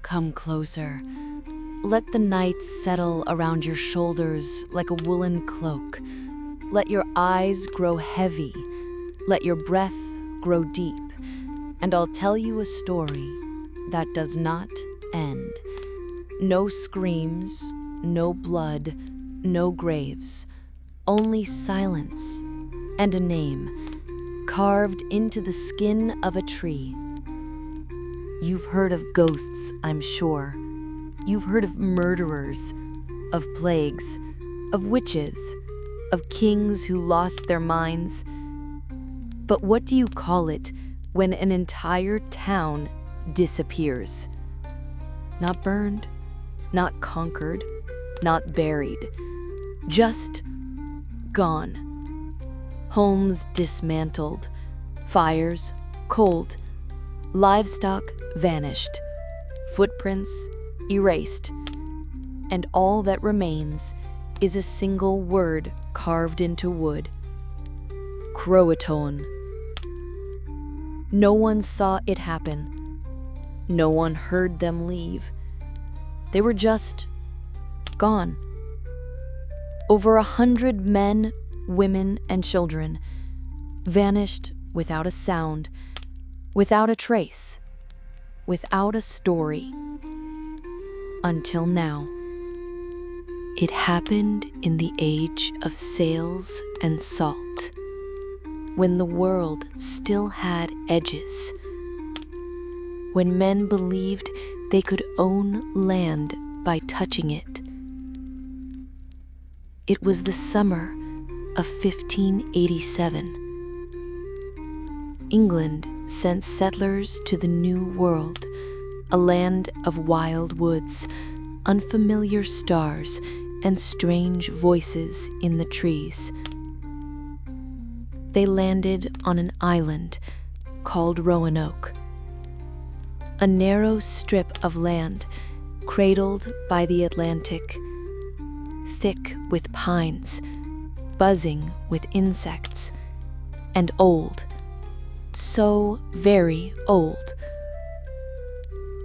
come closer. Let the night settle around your shoulders like a woolen cloak. Let your eyes grow heavy. Let your breath grow deep. And I'll tell you a story that does not end. No screams, no blood, no graves. Only silence and a name carved into the skin of a tree. You've heard of ghosts, I'm sure. You've heard of murderers, of plagues, of witches, of kings who lost their minds. But what do you call it when an entire town disappears? Not burned, not conquered, not buried, just gone. Homes dismantled, fires cold, livestock vanished, footprints erased, and all that remains is a single word carved into wood: Croatoan. No one saw it happen. No one heard them leave. They were just gone. Over 100 men, women, and children vanished without a sound, without a trace, without a story. Until now. It happened in the age of sails and salt, when the world still had edges, when men believed they could own land by touching it. It was the summer of 1587. England sent settlers to the New World, a land of wild woods, unfamiliar stars, and strange voices in the trees. They landed on an island called Roanoke, a narrow strip of land cradled by the Atlantic, thick with pines, buzzing with insects, and old, so very old.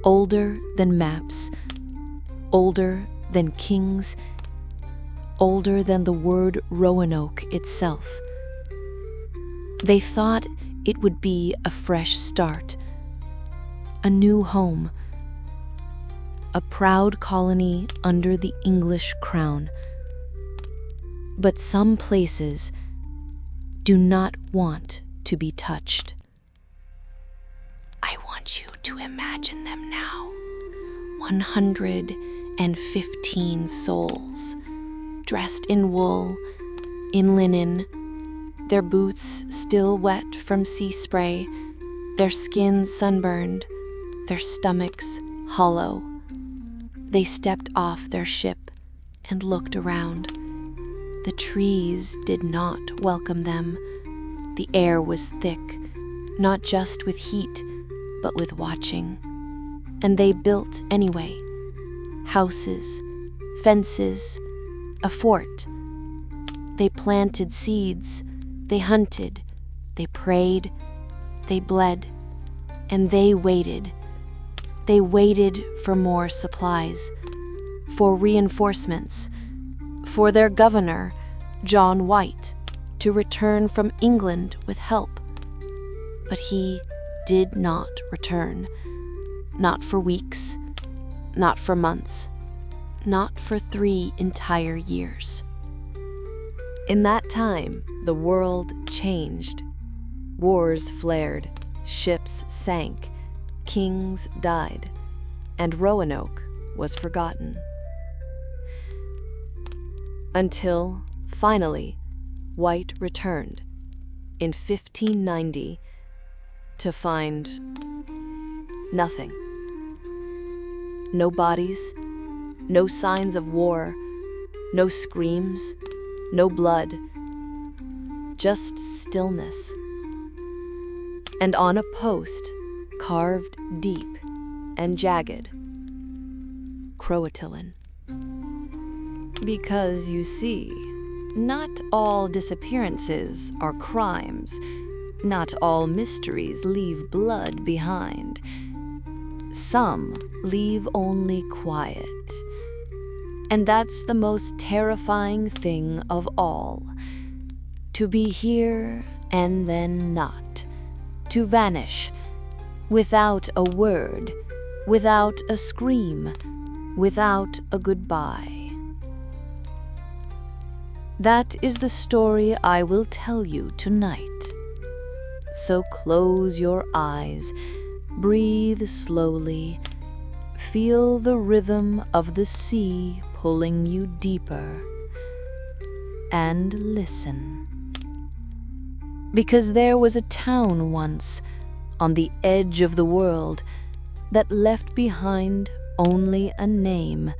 Older than maps, older than kings, older than the word Roanoke itself. They thought it would be a fresh start, a new home, a proud colony under the English crown. But some places do not want to be touched. I want you to imagine them now. 115 souls, dressed in wool, in linen, their boots still wet from sea spray, their skins sunburned, their stomachs hollow. They stepped off their ship and looked around. The trees did not welcome them. The air was thick, not just with heat, but with watching. And they built anyway. Houses, fences, a fort. They planted seeds, they hunted, they prayed, they bled, and they waited. They waited for more supplies, for reinforcements, for their governor, John White, to return from England with help. But he did not return. Not for weeks, not for months, not for 3 entire years. In that time, the world changed. Wars flared, ships sank, kings died, and Roanoke was forgotten. Until, finally, White returned in 1590 to find nothing. No bodies, no signs of war, no screams, no blood, just stillness. And on a post, carved deep and jagged, Croatoan. Because you see, not all disappearances are crimes. Not all mysteries leave blood behind. Some leave only quiet. And that's the most terrifying thing of all. To be here and then not. To vanish, without a word, without a scream, without a goodbye. That is the story I will tell you tonight. So close your eyes, breathe slowly, feel the rhythm of the sea pulling you deeper, and listen. Because there was a town once, on the edge of the world, that left behind only a name,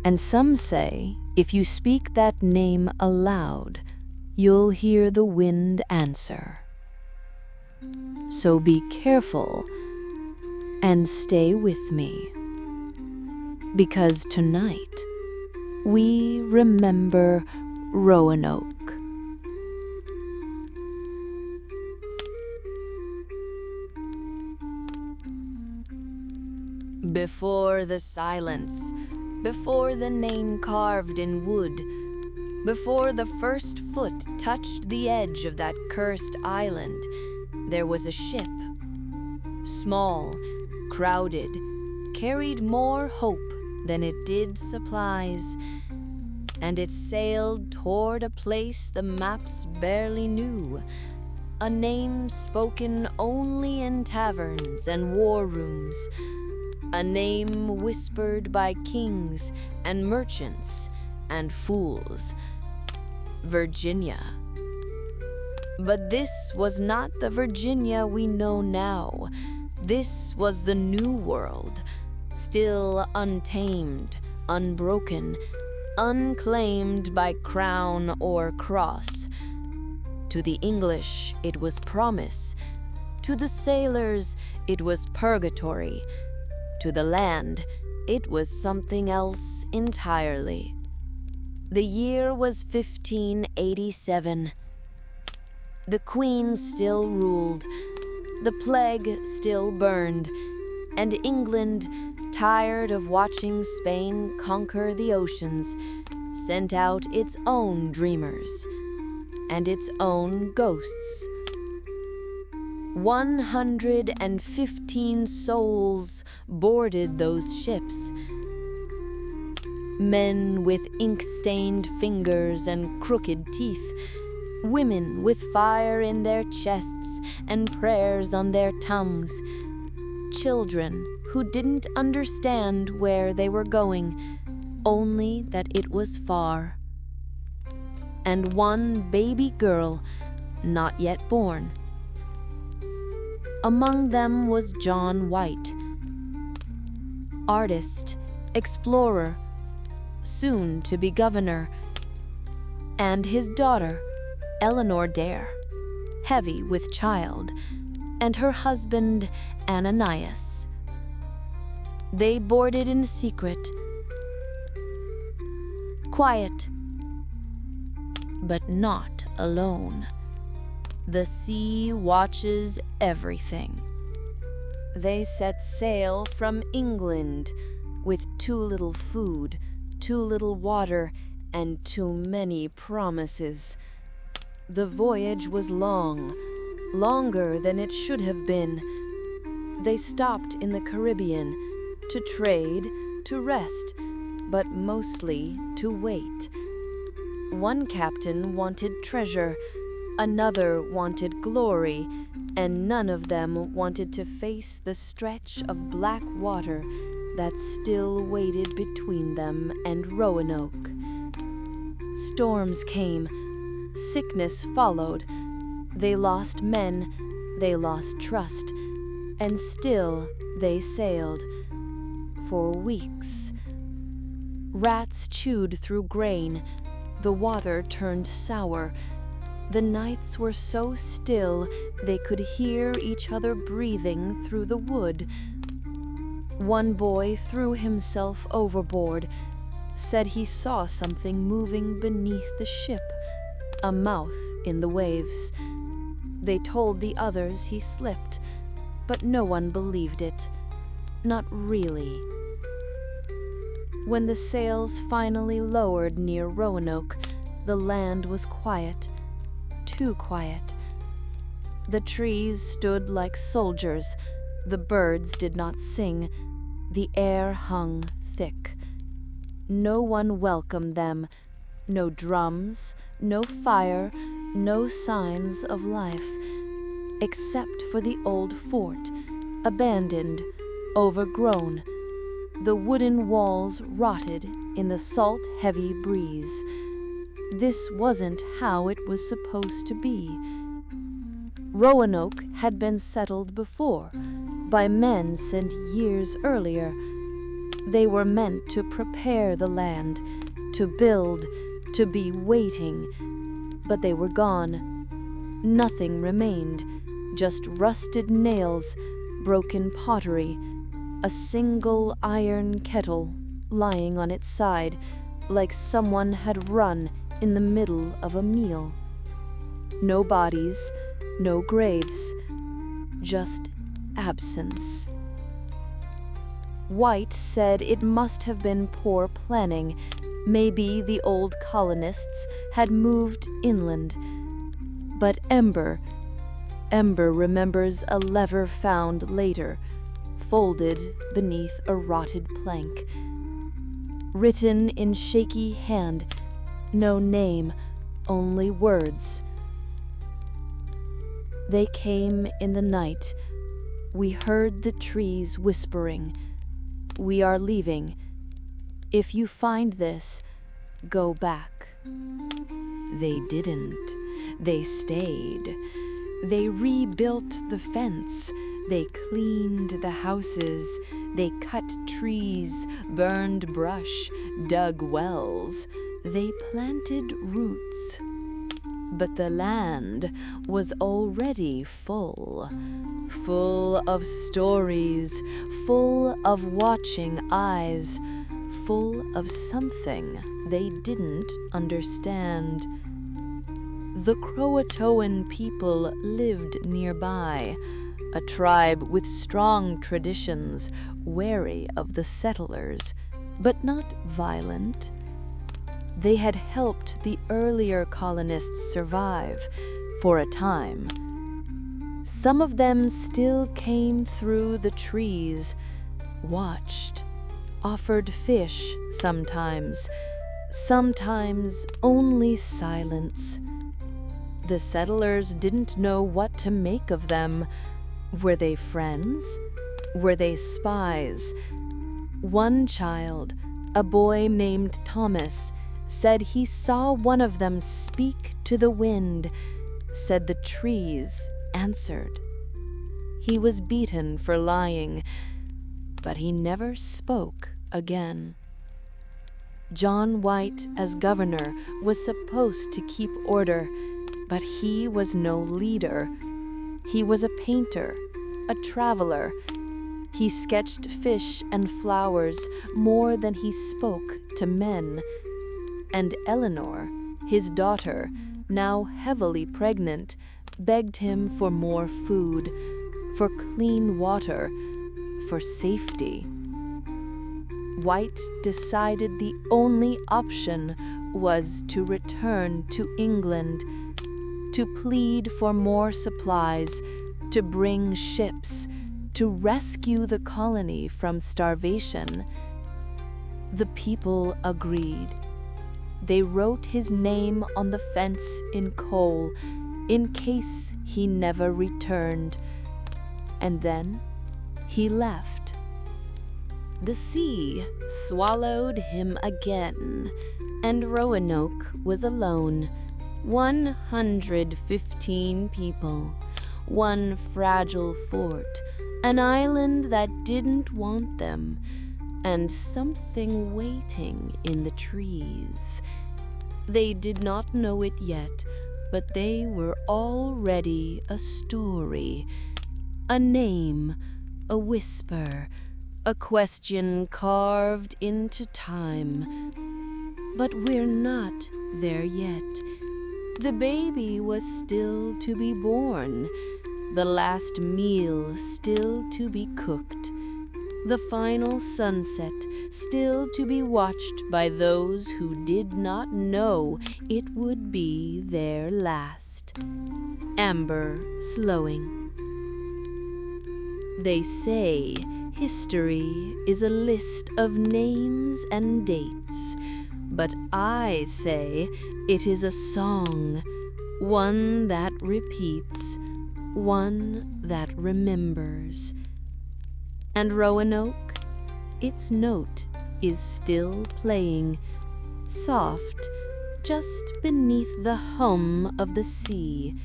and some say if you speak that name aloud, you'll hear the wind answer. So be careful and stay with me, because tonight we remember Roanoke. Before the silence, before the name carved in wood, before the first foot touched the edge of that cursed island, there was a ship. Small, crowded, carried more hope than it did supplies, and it sailed toward a place the maps barely knew, a name spoken only in taverns and war rooms, a name whispered by kings and merchants and fools: Virginia. But this was not the Virginia we know now. This was the New World, still untamed, unbroken, unclaimed by crown or cross. To the English, it was promise. To the sailors, it was purgatory. To the land, it was something else entirely. The year was 1587. The Queen still ruled, the plague still burned, and England, tired of watching Spain conquer the oceans, sent out its own dreamers and its own ghosts. 115 souls boarded those ships. Men with ink-stained fingers and crooked teeth, women with fire in their chests and prayers on their tongues, children who didn't understand where they were going, only that it was far, and one baby girl not yet born. Among them was John White, artist, explorer, soon to be governor, and his daughter, Eleanor Dare, heavy with child, and her husband, Ananias. They boarded in secret, quiet, but not alone. The sea watches everything. They set sail from England with too little food, too little water, and too many promises. The voyage was long, longer than it should have been. They stopped in the Caribbean to trade, to rest, but mostly to wait. One captain wanted treasure, another wanted glory, and none of them wanted to face the stretch of black water that still waited between them and Roanoke. Storms came, sickness followed. They lost men, they lost trust, and still they sailed. For weeks. Rats chewed through grain, the water turned sour. The nights were so still they could hear each other breathing through the wood. One boy threw himself overboard, said he saw something moving beneath the ship, a mouth in the waves. They told the others he slipped, but no one believed it. not really. When the sails finally lowered near Roanoke, the land was quiet, too quiet. The trees stood like soldiers, the birds did not sing, the air hung thick. No one welcomed them, no drums, no fire, no signs of life, except for the old fort, abandoned, overgrown, the wooden walls rotted in the salt-heavy breeze. This wasn't how it was supposed to be. Roanoke had been settled before, by men sent years earlier. They were meant to prepare the land, to build, to be waiting, but they were gone. Nothing remained, just rusted nails, broken pottery, a single iron kettle lying on its side, like someone had run in the middle of a meal. No bodies, no graves, just absence. White said it must have been poor planning. Maybe the old colonists had moved inland. But Ember remembers a lever found later, folded beneath a rotted plank. Written in shaky hand, no name, only words. They came in the night. We heard the trees whispering, "We are leaving. If you find this, go back." They didn't. They stayed. They rebuilt the fence. They cleaned the houses. They cut trees, burned brush, dug wells. They planted roots. But the land was already full of stories, full of watching eyes, full of something they didn't understand. The Croatoan people lived nearby, a tribe with strong traditions, wary of the settlers, but not violent. They had helped the earlier colonists survive for a time. Some of them still came through the trees, watched, offered fish sometimes only silence. The settlers didn't know what to make of them. Were they friends? Were they spies? One child, a boy named Thomas, said he saw one of them speak to the wind, said the trees answered. He was beaten for lying, but he never spoke again. John White, as governor, was supposed to keep order, but he was no leader. He was a painter, a traveler. He sketched fish and flowers more than he spoke to men. And Eleanor, his daughter, now heavily pregnant, begged him for more food, for clean water, for safety. White decided the only option was to return to England, to plead for more supplies, to bring ships, to rescue the colony from starvation. The people agreed. They wrote his name on the fence in coal, in case he never returned. And then he left. The sea swallowed him again, and Roanoke was alone. 115 people, one fragile fort, an island that didn't want them, and something waiting in the trees. They did not know it yet, but they were already a story, a name, a whisper, a question carved into time. But we're not there yet. The baby was still to be born, the last meal still to be cooked. the final sunset, still to be watched by those who did not know it would be their last. Ember slowing. They say history is a list of names and dates, but I say it is a song, one that repeats, one that remembers. And Roanoke, its note is still playing, soft, just beneath the hum of the sea.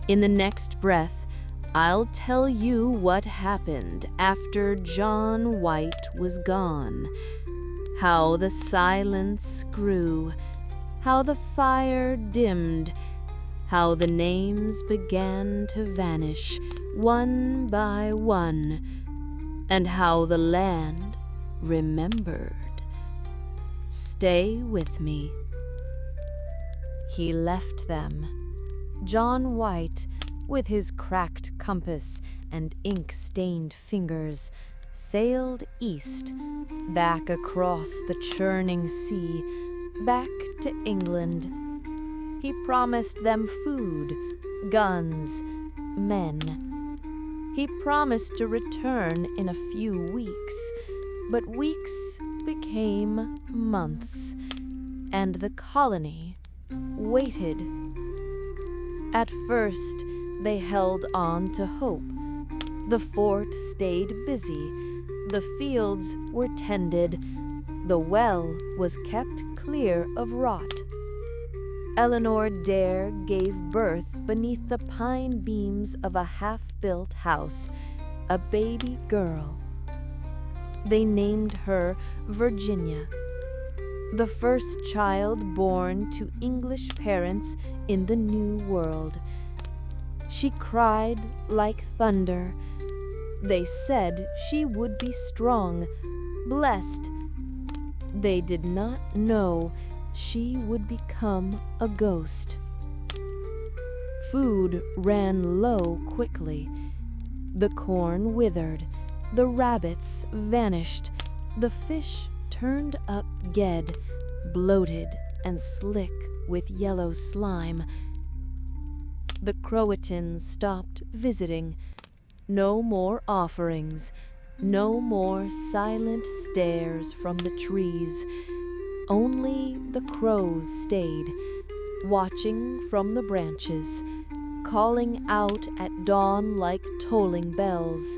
In the next breath, I'll tell you what happened after John White was gone, how the silence grew, how the fire dimmed, how the names began to vanish one by one, and how the land remembered. Stay with me. He left them. John White, with his cracked compass and ink-stained fingers, sailed east, back across the churning sea, back to England. He promised them food, guns, men. He promised to return in a few weeks, but weeks became months, and the colony waited. At first, they held on to hope. The fort stayed busy. The fields were tended. The well was kept clear of rot. Eleanor Dare gave birth beneath the pine beams of a half-built house, a baby girl. They named her Virginia, the first child born to English parents in the New World. She cried like thunder. They said she would be strong, blessed. They did not know she would become a ghost. Food ran low quickly. The corn withered. The rabbits vanished. The fish turned up dead, bloated and slick with yellow slime. The Croatans stopped visiting. No more offerings. No more silent stares from the trees. Only the crows stayed, watching from the branches, calling out at dawn like tolling bells.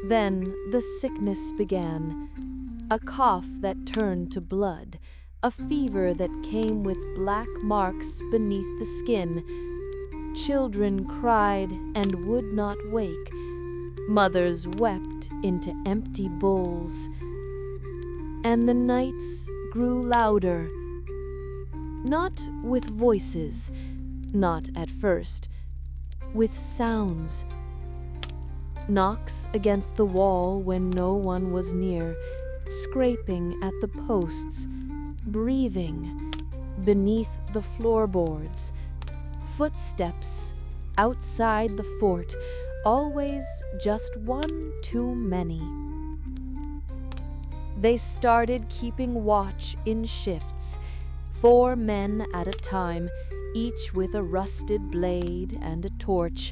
Then the sickness began, a cough that turned to blood, a fever that came with black marks beneath the skin. Children cried and would not wake. Mothers wept into empty bowls. And the nights grew louder, not with voices, not at first, with sounds. Knocks against the wall when no one was near, scraping at the posts, breathing beneath the floorboards, footsteps outside the fort, always just one too many. They started keeping watch in shifts, 4 men at a time, each with a rusted blade and a torch.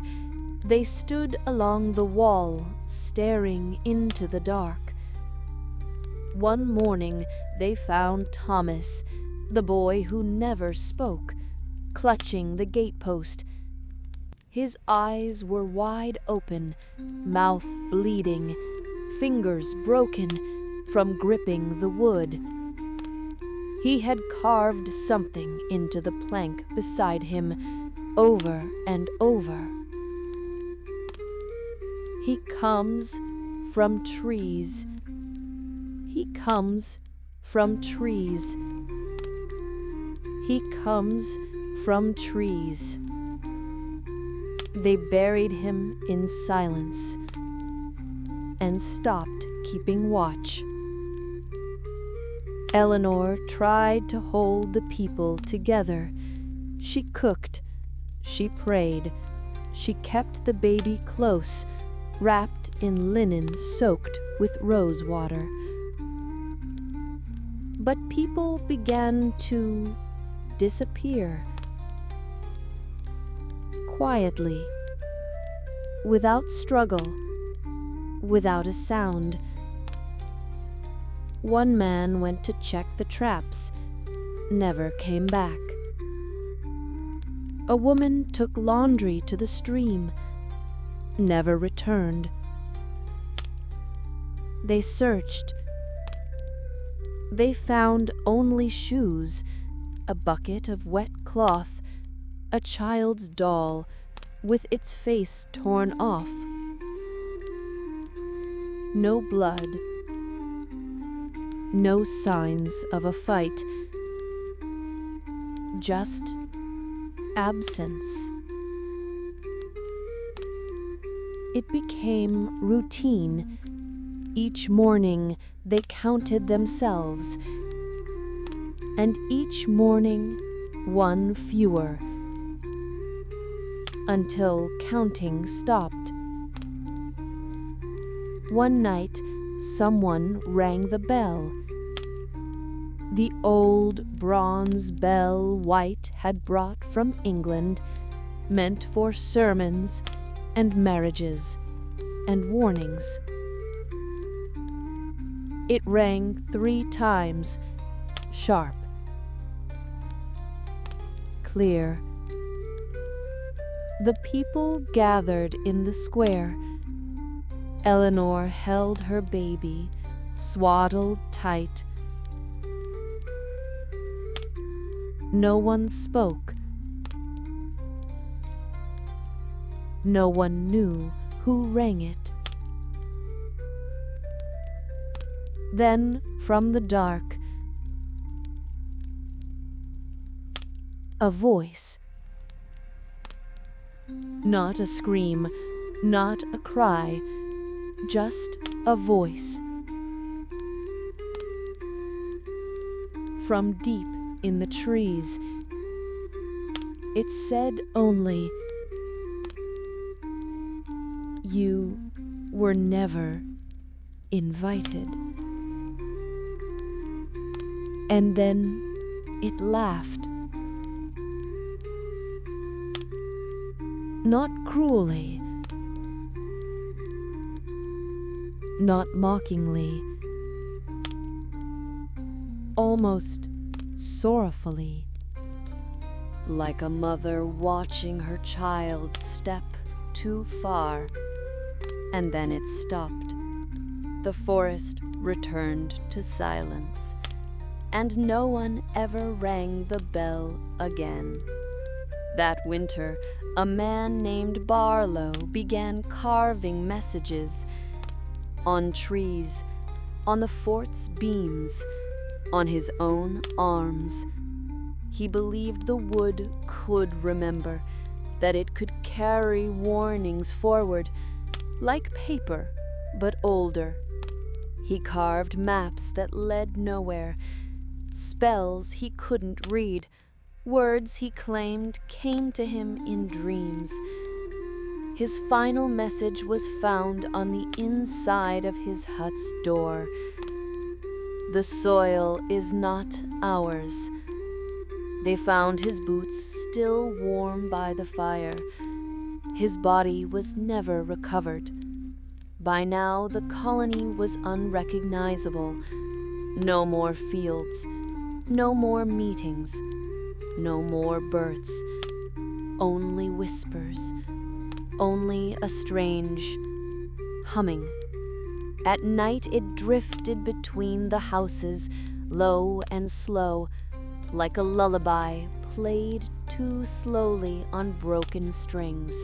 They stood along the wall, staring into the dark. One morning, they found Thomas, the boy who never spoke, clutching the gatepost. His eyes were wide open, mouth bleeding, fingers broken from gripping the wood. He had carved something into the plank beside him, over and over. He comes from trees. He comes from trees. He comes from trees. They buried him in silence and stopped keeping watch. Eleanor tried to hold the people together. She cooked. She prayed. She kept the baby close, wrapped in linen soaked with rose water. But people began to disappear. Quietly, without struggle, without a sound. One man went to check the traps, never came back. A woman took laundry to the stream, never returned. They searched. They found only shoes, a bucket of wet cloth, a child's doll with its face torn off. No blood. No signs of a fight. Just absence. It became routine. Each morning they counted themselves, and each morning one fewer, until counting stopped. One night, someone rang the bell. The old bronze bell White had brought from England, meant for sermons and marriages and warnings. It rang 3 times, sharp, clear. The people gathered in the square. Eleanor held her baby, swaddled tight. No one spoke. No one knew who rang it. Then, from the dark, a voice. Not a scream, not a cry, just a voice. From deep in the trees, it said only, "You were never invited." And then it laughed. Not cruelly, not mockingly, almost sorrowfully. Like a mother watching her child step too far, and then it stopped. The forest returned to silence, and no one ever rang the bell again. That winter, a man named Barlow began carving messages on trees, on the fort's beams, on his own arms. He believed the wood could remember, that it could carry warnings forward, like paper, but older. He carved maps that led nowhere, spells he couldn't read, words he claimed came to him in dreams. His final message was found on the inside of his hut's door. The soil is not ours. They found his boots still warm by the fire. His body was never recovered. By now, the colony was unrecognizable. No more fields, no more meetings, no more births, only whispers, only a strange humming. At night it drifted between the houses, low and slow, like a lullaby played too slowly on broken strings.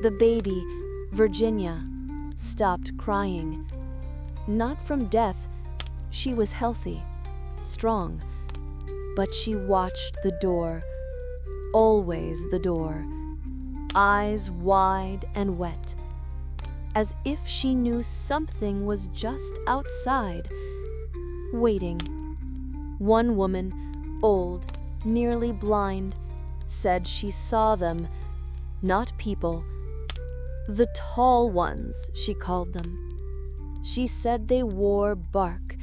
The baby, Virginia, stopped crying. Not from death. She was healthy, strong, but she watched the door, always the door, eyes wide and wet, as if she knew something was just outside, waiting. One woman, old, nearly blind, said she saw them, not people, The tall ones, she called them. She said they wore bark,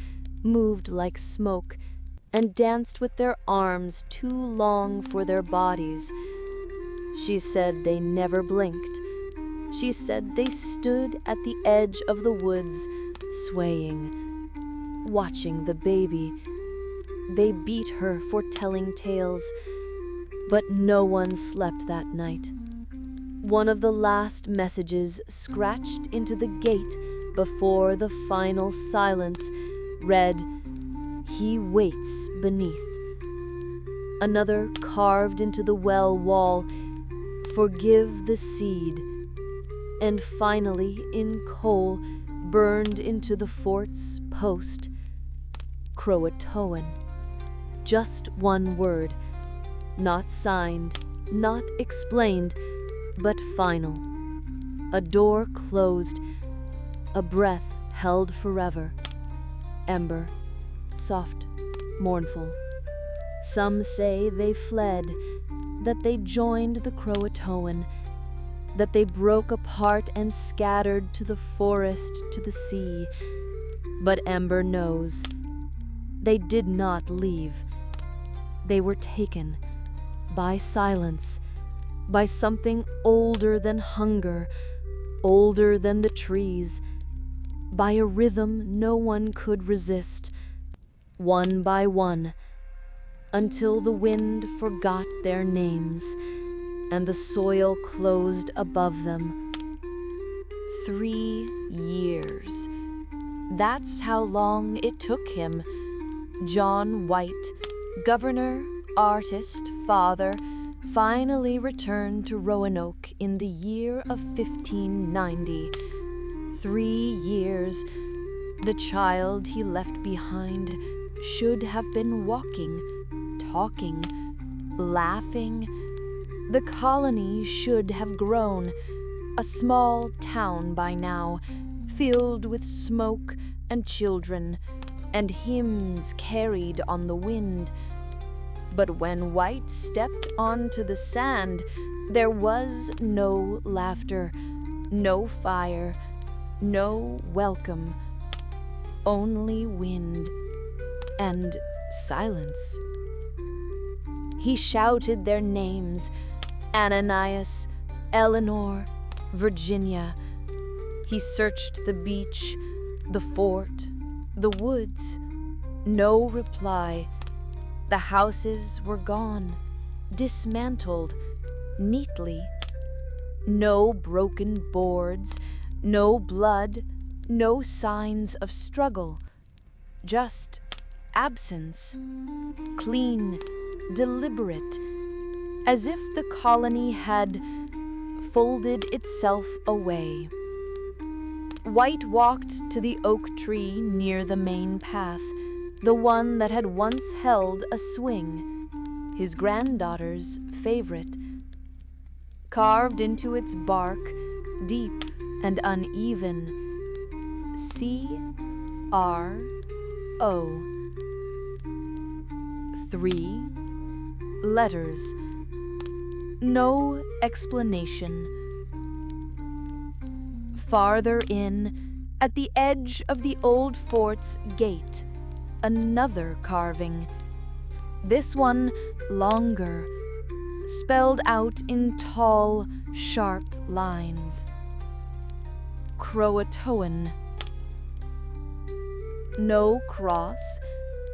moved like smoke, and danced with their arms too long for their bodies. She said they never blinked. She said they stood at the edge of the woods, swaying, watching the baby. They beat her for telling tales, but no one slept that night. One of the last messages scratched into the gate before the final silence read, "He waits beneath." Another carved into the well wall, "Forgive the seed." And finally, in coal, burned into the fort's post, Croatoan. Just one word, not signed, not explained, but final. A door closed, a breath held forever. Ember, soft, mournful. Some say they fled, that they joined the Croatoan, that they broke apart and scattered to the forest, to the sea. But Ember knows. They did not leave. They were taken by silence, by something older than hunger, older than the trees, by a rhythm no one could resist, one by one, until the wind forgot their names and the soil closed above them. 3 years. That's how long it took him. John White, governor, artist, father, finally returned to Roanoke in the year of 1590. 3 years. The child he left behind should have been walking, talking, laughing. The colony should have grown, a small town by now, filled with smoke and children, and hymns carried on the wind. But when White stepped onto the sand, there was no laughter, no fire, no welcome, only wind and silence. He shouted their names, Ananias, Eleanor, Virginia. He searched the beach, the fort, the woods. No reply. The houses were gone, dismantled, neatly. No broken boards, no blood, no signs of struggle. Just absence, clean, deliberate, as if the colony had folded itself away. White walked to the oak tree near the main path, the one that had once held a swing, his granddaughter's favorite. Carved into its bark, deep and uneven, C-R-O. 3 letters. No explanation. Farther in, at the edge of the old fort's gate, another carving. This one longer, spelled out in tall, sharp lines. Croatoan. No cross,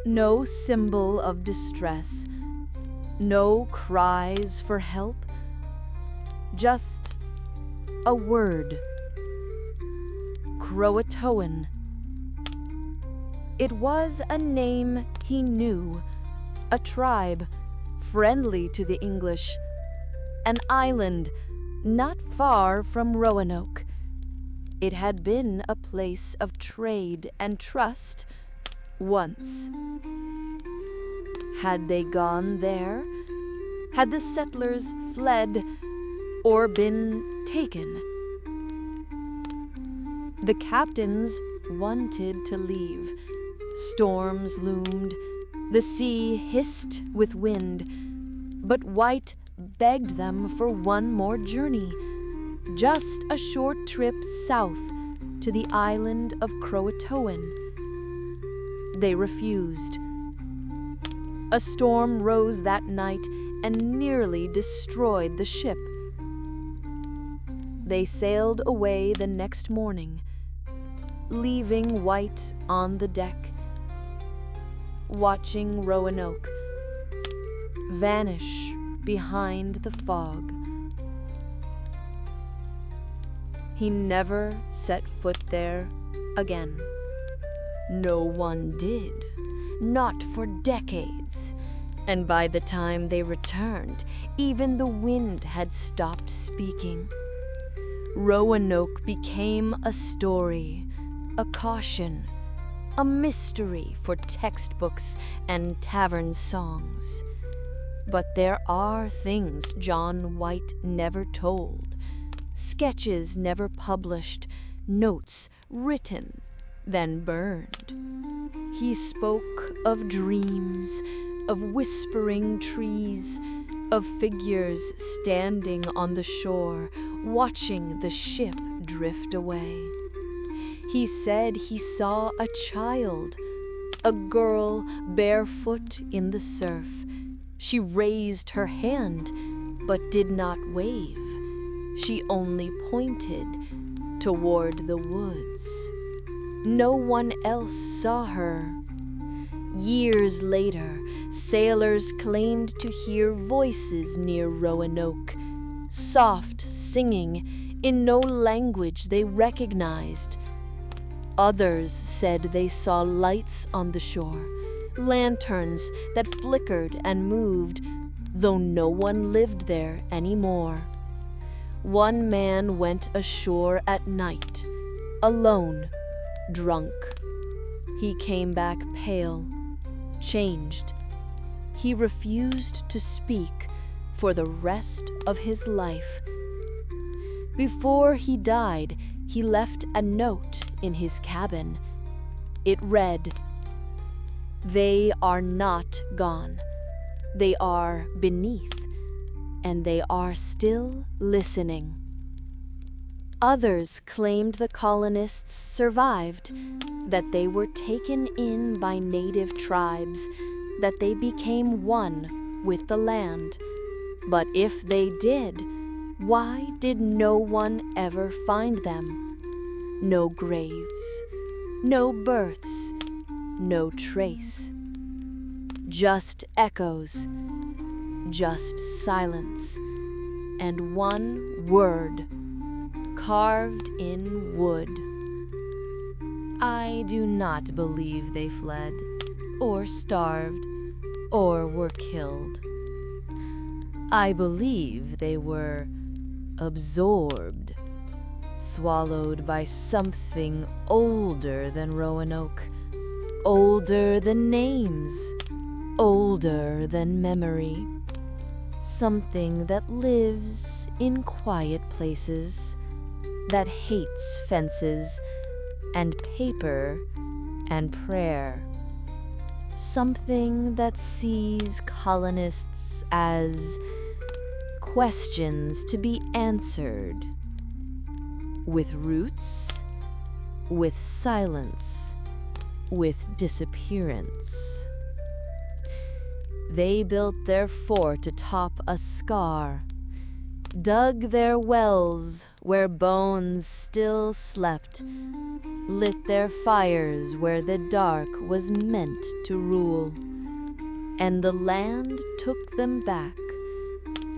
no symbol of distress, no cries for help, just a word. Croatoan. It was a name he knew, a tribe, friendly to the English, an island not far from Roanoke. It had been a place of trade and trust once. Had they gone there? Had the settlers fled or been taken? The captains wanted to leave. Storms loomed. The sea hissed with wind. But White begged them for one more journey. just a short trip south to the island of Croatoan. They refused. A storm rose that night and nearly destroyed the ship. They sailed away the next morning, leaving White on the deck, watching Roanoke vanish behind the fog. He never set foot there again. No one did, not for decades. And by the time they returned, even the wind had stopped speaking. Roanoke became a story, a caution, a mystery for textbooks and tavern songs. But there are things John White never told, sketches never published, notes written, then burned. He spoke of dreams, of whispering trees, of figures standing on the shore, watching the ship drift away. He said he saw a child, a girl barefoot in the surf. She raised her hand, but did not wave. She only pointed toward the woods. No one else saw her. Years later, sailors claimed to hear voices near Roanoke, soft singing in no language they recognized. Others said they saw lights on the shore, lanterns that flickered and moved, though no one lived there anymore. One man went ashore at night, alone, drunk. He came back pale, changed. He refused to speak for the rest of his life. Before he died, he left a note in his cabin. It read, "They are not gone. They are beneath, and they are still listening." Others claimed the colonists survived, that they were taken in by native tribes, that they became one with the land. But if they did, why did no one ever find them? No graves, no births, no trace. Just echoes, just silence, and one word carved in wood. I do not believe they fled, or starved, or were killed. I believe they were absorbed, swallowed by something older than Roanoke, older than names, older than memory. Something that lives in quiet places, that hates fences and paper and prayer. Something that sees colonists as questions to be answered, with roots, with silence, with disappearance. They built their fort atop a scar, dug their wells where bones still slept, lit their fires where the dark was meant to rule, and the land took them back,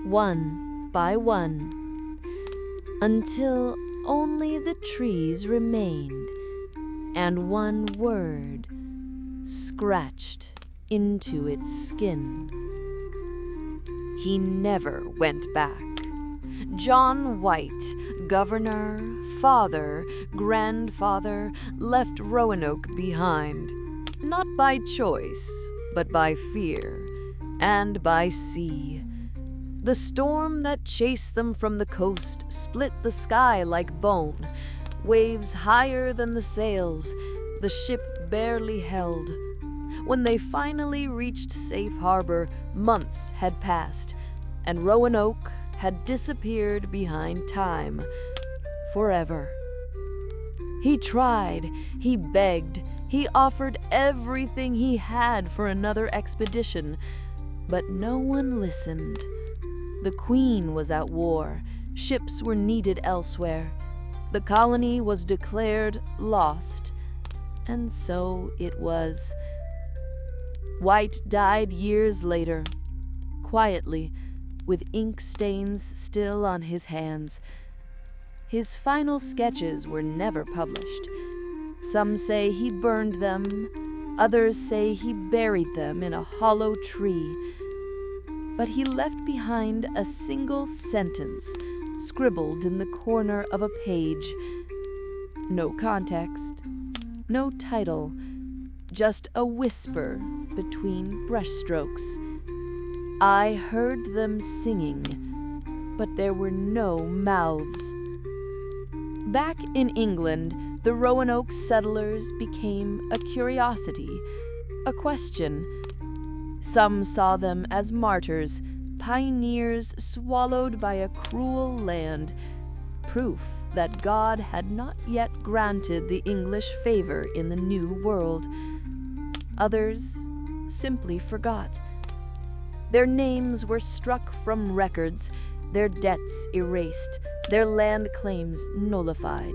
one by one, until only the trees remained, and one word scratched into its skin. He never went back. John White, governor, father, grandfather, left Roanoke behind, not by choice, but by fear, and by sea. The storm that chased them from the coast split the sky like bone, waves higher than the sails, the ship barely held. When they finally reached safe harbor, months had passed, and Roanoke had disappeared behind time, forever. He tried, he begged, he offered everything he had for another expedition, but no one listened. The Queen was at war, ships were needed elsewhere. The colony was declared lost, and so it was. White died years later, quietly, with ink stains still on his hands. His final sketches were never published. Some say he burned them, others say he buried them in a hollow tree. But he left behind a single sentence scribbled in the corner of a page. No context, no title, just a whisper between brushstrokes. I heard them singing, but there were no mouths. Back in England, the Roanoke settlers became a curiosity, a question. Some saw them as martyrs, pioneers swallowed by a cruel land, proof that God had not yet granted the English favor in the New World. Others simply forgot. Their names were struck from records, their debts erased, their land claims nullified.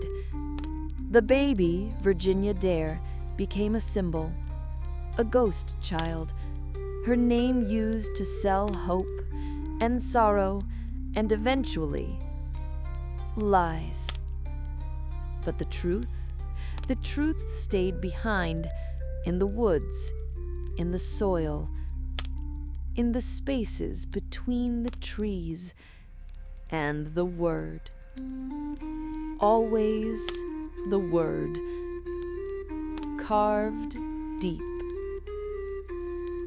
The baby, Virginia Dare, became a symbol, a ghost child, her name used to sell hope and sorrow and eventually lies. But the truth stayed behind, in the woods, in the soil, in the spaces between the trees, and the word. Always the word, carved deep.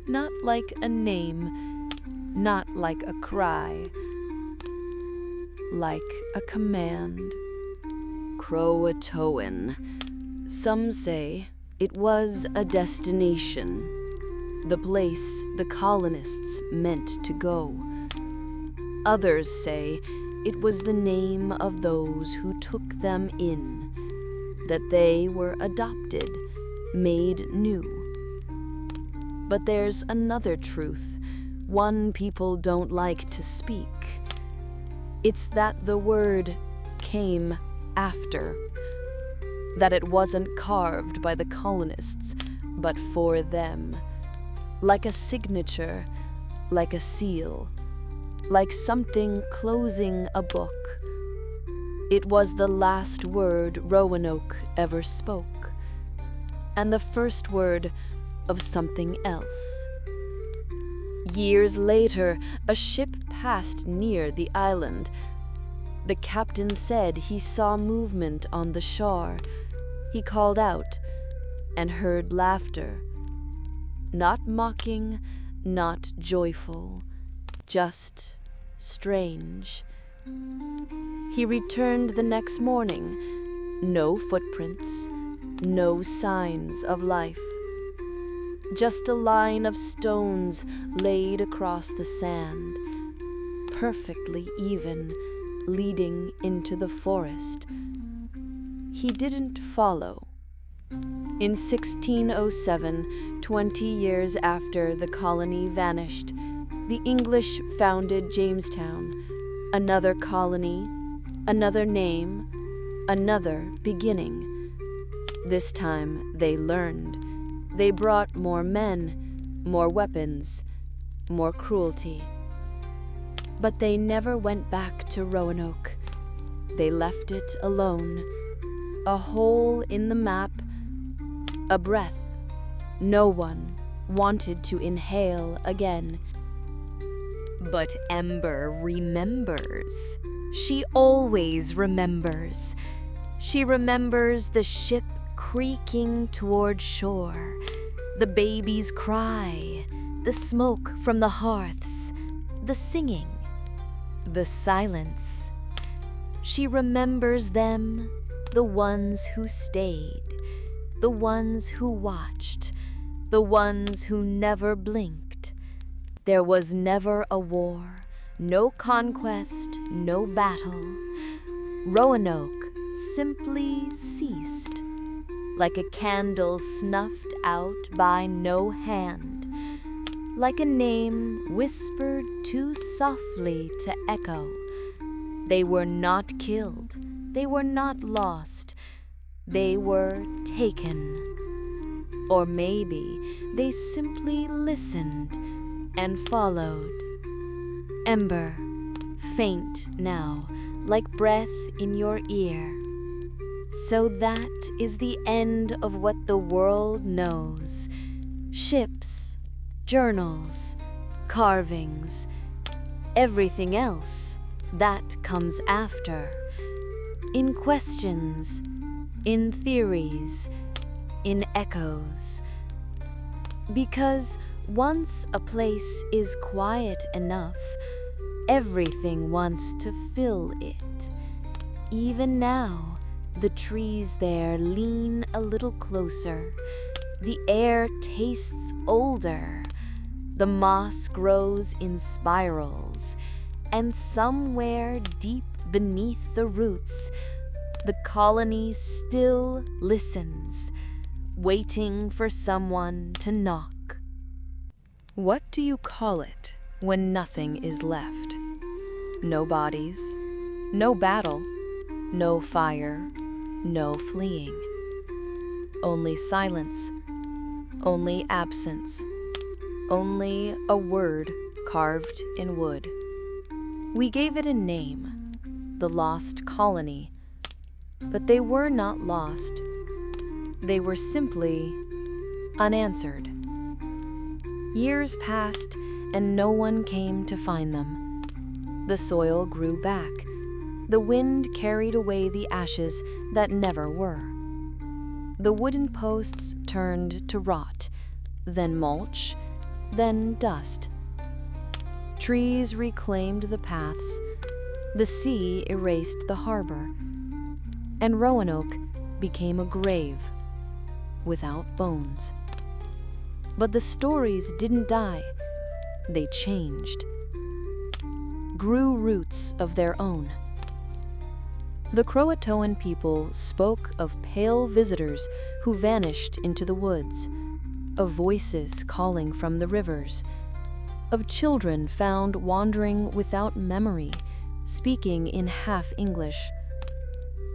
Not like a name, not like a cry, like a command. Croatoan. Some say it was a destination, the place the colonists meant to go. Others say it was the name of those who took them in, that they were adopted, made new. But there's another truth, one people don't like to speak. It's that the word came after, that it wasn't carved by the colonists, but for them, like a signature, like a seal, like something closing a book. It was the last word Roanoke ever spoke, and the first word of something else. Years later, a ship passed near the island. The captain said he saw movement on the shore. He called out and heard laughter. Not mocking, not joyful, just strange. He returned the next morning. No footprints, no signs of life. Just a line of stones laid across the sand, perfectly even, leading into the forest. He didn't follow. In 1607, 20 years after the colony vanished, the English founded Jamestown, another colony, another name, another beginning. This time they learned. They brought more men, more weapons, more cruelty. But they never went back to Roanoke. They left it alone, a hole in the map, a breath no one wanted to inhale again. But Ember remembers. She always remembers. She remembers the ship creaking toward shore, the baby's cry, the smoke from the hearths, the singing, the silence. She remembers them, the ones who stayed, the ones who watched, the ones who never blinked. There was never a war, No conquest, no battle. Roanoke simply ceased, like a candle snuffed out by no hand, like a name whispered too softly to echo. They were not killed, they were not lost, they were taken. Or maybe they simply listened and followed. Ember, faint now, like breath in your ear. So that is the end of what the world knows. Ships, journals, carvings, everything else that comes after. In questions, in theories, in echoes. Because once a place is quiet enough, everything wants to fill it. Even now, the trees there lean a little closer. The air tastes older. The moss grows in spirals. And somewhere deep beneath the roots, the colony still listens, waiting for someone to knock. What do you call it when nothing is left? No bodies, no battle, no fire, no fleeing. Only silence, only absence, only a word carved in wood. We gave it a name, the Lost Colony, but they were not lost. They were simply unanswered. Years passed and no one came to find them. The soil grew back. The wind carried away the ashes that never were. The wooden posts turned to rot, then mulch, then dust. Trees reclaimed the paths. The sea erased the harbor. And Roanoke became a grave without bones. But the stories didn't die. They changed. Grew roots of their own. The Croatoan people spoke of pale visitors who vanished into the woods, of voices calling from the rivers, of children found wandering without memory, speaking in half English.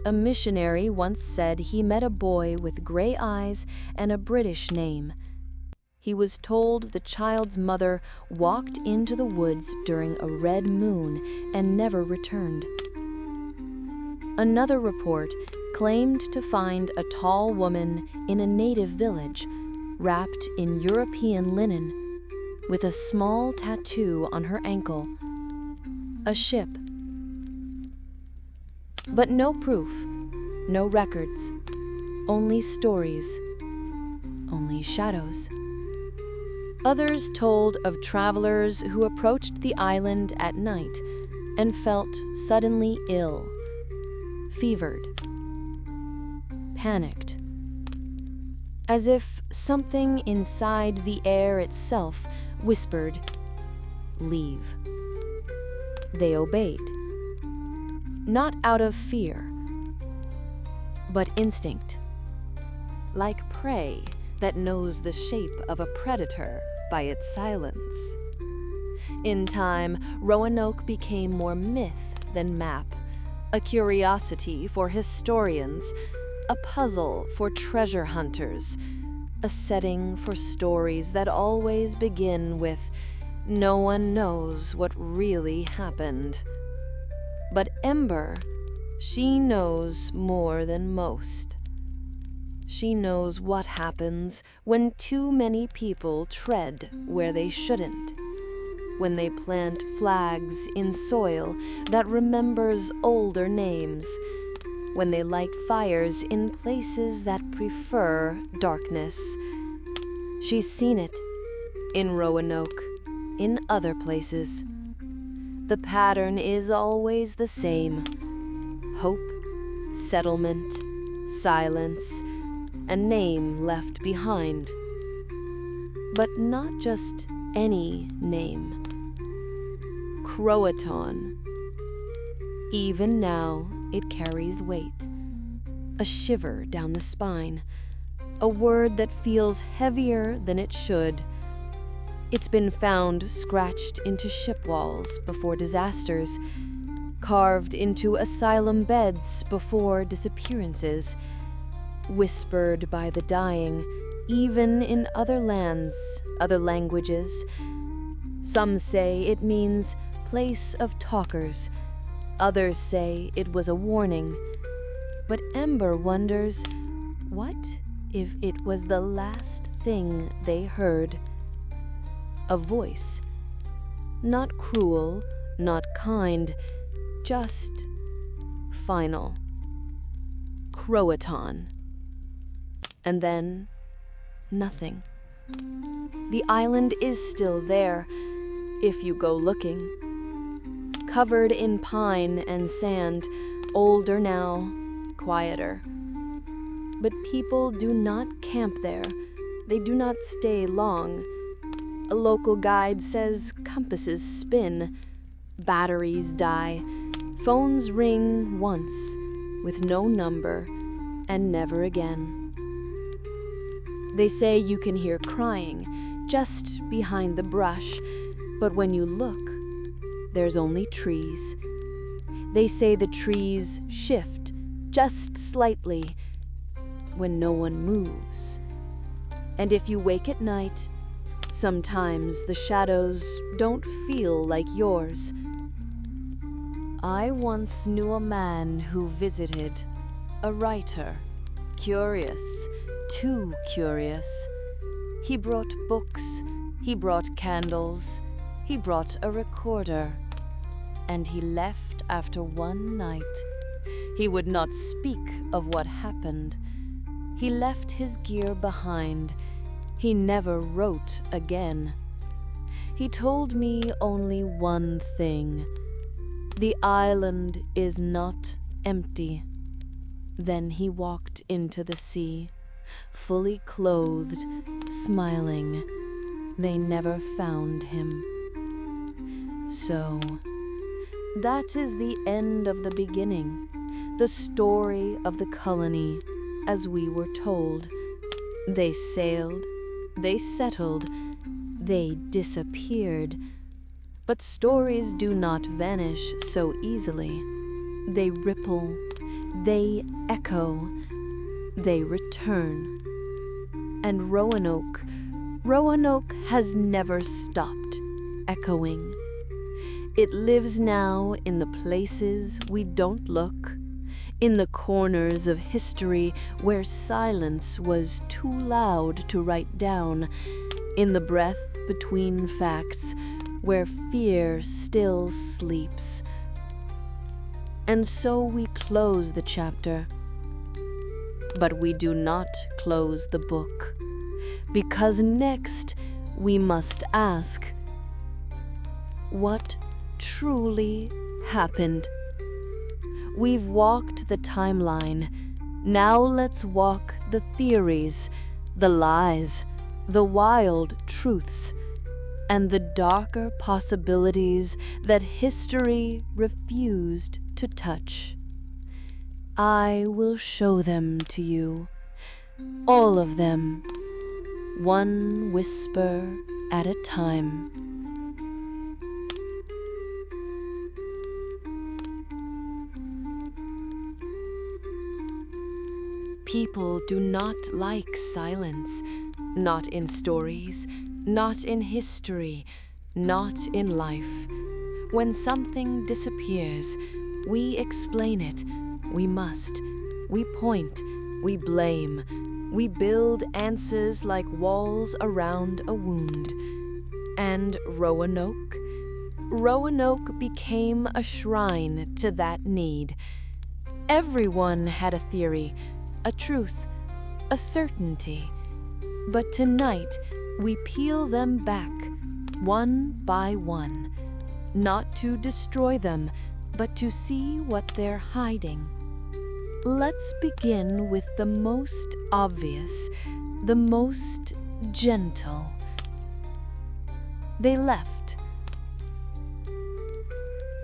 A missionary once said he met a boy with gray eyes and a British name. He was told the child's mother walked into the woods during a red moon and never returned. Another report claimed to find a tall woman in a native village, wrapped in European linen, with a small tattoo on her ankle. A ship. But no proof, no records, only stories, only shadows. Others told of travelers who approached the island at night and felt suddenly ill, fevered, panicked, as if something inside the air itself whispered, "Leave." They obeyed. Not out of fear, but instinct. Like prey that knows the shape of a predator by its silence. In time, Roanoke became more myth than map, a curiosity for historians, a puzzle for treasure hunters, a setting for stories that always begin with, "No one knows what really happened." But Ember, she knows more than most. She knows what happens when too many people tread where they shouldn't, when they plant flags in soil that remembers older names, when they light fires in places that prefer darkness. She's seen it in Roanoke, in other places. The pattern is always the same: hope, settlement, silence, a name left behind. But not just any name. Croatan. Even now, it carries weight. A shiver down the spine. A word that feels heavier than it should. It's been found scratched into ship walls before disasters, carved into asylum beds before disappearances, whispered by the dying, even in other lands, other languages. Some say it means place of talkers. Others say it was a warning. But Ember wonders, what if it was the last thing they heard? A voice. Not cruel, not kind, just final. Croatan. And then, nothing. The island is still there, if you go looking. Covered in pine and sand, older now, quieter. But people do not camp there. They do not stay long. A local guide says compasses spin, batteries die, phones ring once, with no number, and never again. They say you can hear crying just behind the brush, but when you look, there's only trees. They say the trees shift just slightly when no one moves. And if you wake at night, sometimes the shadows don't feel like yours. I once knew a man who visited, a writer, curious, too curious. He brought books, he brought candles, he brought a recorder, and he left after one night. He would not speak of what happened. He left his gear behind. He never wrote again. He told me only one thing. The island is not empty. Then he walked into the sea, fully clothed, smiling. They never found him. So, that is the end of the beginning, the story of the colony, as we were told. They sailed, they settled, they disappeared. But stories do not vanish so easily. They ripple, they echo, they return. And Roanoke has never stopped echoing. It lives now in the places we don't look, in the corners of history where silence was too loud to write down, in the breath between facts where fear still sleeps. And so we close the chapter. But we do not close the book, because next we must ask, what truly happened? We've walked the timeline. Now let's walk the theories, the lies, the wild truths, and the darker possibilities that history refused to touch. I will show them to you, all of them, one whisper at a time. People do not like silence, not in stories, not in history, not in life. When something disappears, we explain it. We must. We point. We blame. We build answers like walls around a wound. And Roanoke? Roanoke became a shrine to that need. Everyone had a theory, a truth, a certainty. But tonight, we peel them back, one by one, not to destroy them, but to see what they're hiding. Let's begin with the most obvious, the most gentle. They left.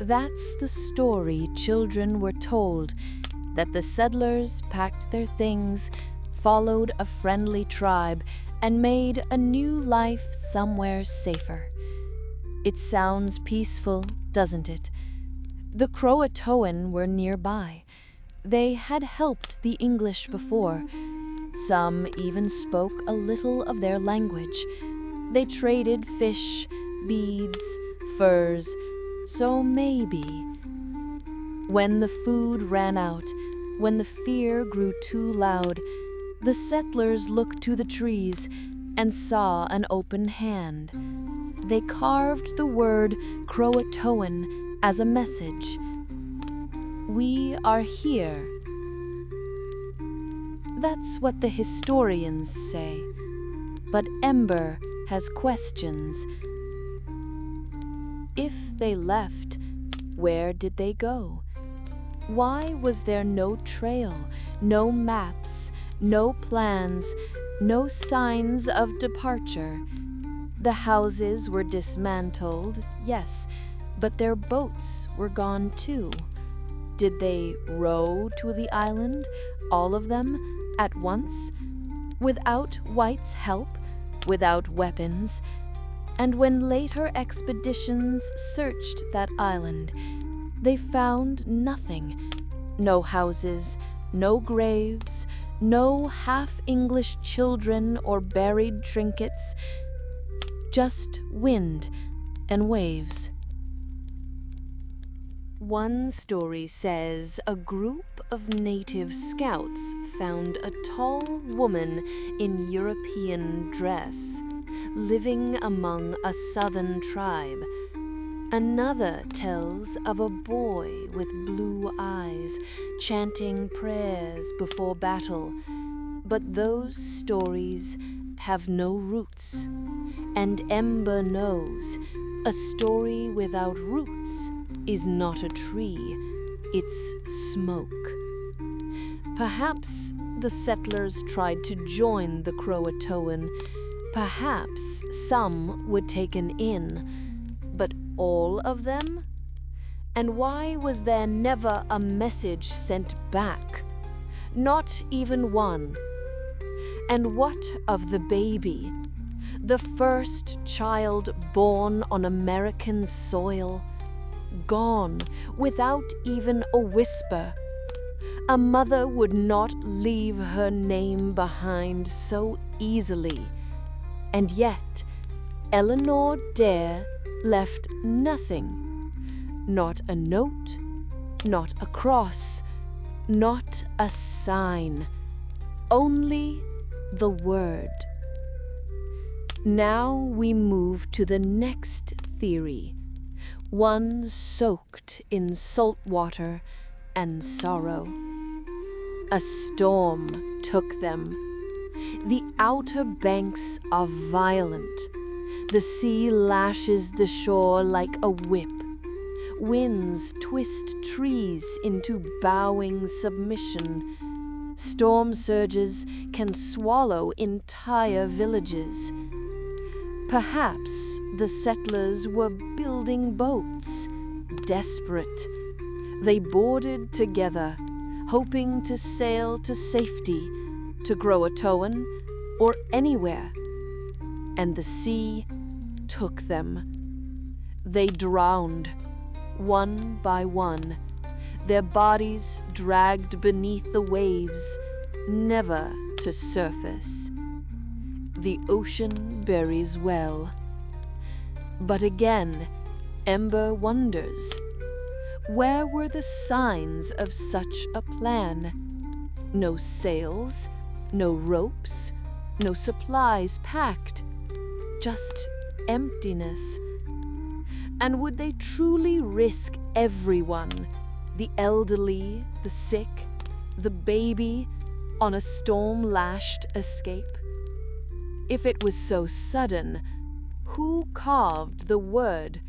That's the story children were told, that the settlers packed their things, followed a friendly tribe, and made a new life somewhere safer. It sounds peaceful, doesn't it? The Croatoan were nearby. They had helped the English before. Some even spoke a little of their language. They traded fish, beads, furs, so maybe. When the food ran out, when the fear grew too loud, the settlers looked to the trees and saw an open hand. They carved the word Croatoan as a message. We are here. That's what the historians say. But Ember has questions. If they left, where did they go? Why was there no trail, no maps, no plans, no signs of departure? The houses were dismantled, yes, but their boats were gone too. Did they row to the island, all of them, at once, without White's help, without weapons? And when later expeditions searched that island, they found nothing. No houses, no graves, no half-English children or buried trinkets, just wind and waves. One story says a group of native scouts found a tall woman in European dress, living among a southern tribe. Another tells of a boy with blue eyes chanting prayers before battle. But those stories have no roots. And Ember knows a story without roots is not a tree, it's smoke. Perhaps the settlers tried to join the Croatoan. Perhaps some were taken in, but all of them? And why was there never a message sent back? Not even one. And what of the baby? The first child born on American soil? Gone without even a whisper. A mother would not leave her name behind so easily. And yet, Eleanor Dare left nothing. Not a note, not a cross, not a sign. Only the word. Now we move to the next theory, one soaked in salt water and sorrow. A storm took them. The outer banks are violent. The sea lashes the shore like a whip. Winds twist trees into bowing submission. Storm surges can swallow entire villages. Perhaps the settlers were building boats, desperate. They boarded together, hoping to sail to safety, to Croatoan or anywhere. And the sea took them. They drowned, one by one, their bodies dragged beneath the waves, never to surface. The ocean buries well. But again, Ember wonders, where were the signs of such a plan? No sails, no ropes, no supplies packed, just emptiness. And would they truly risk everyone, the elderly, the sick, the baby, on a storm-lashed escape? If it was so sudden, who carved the word,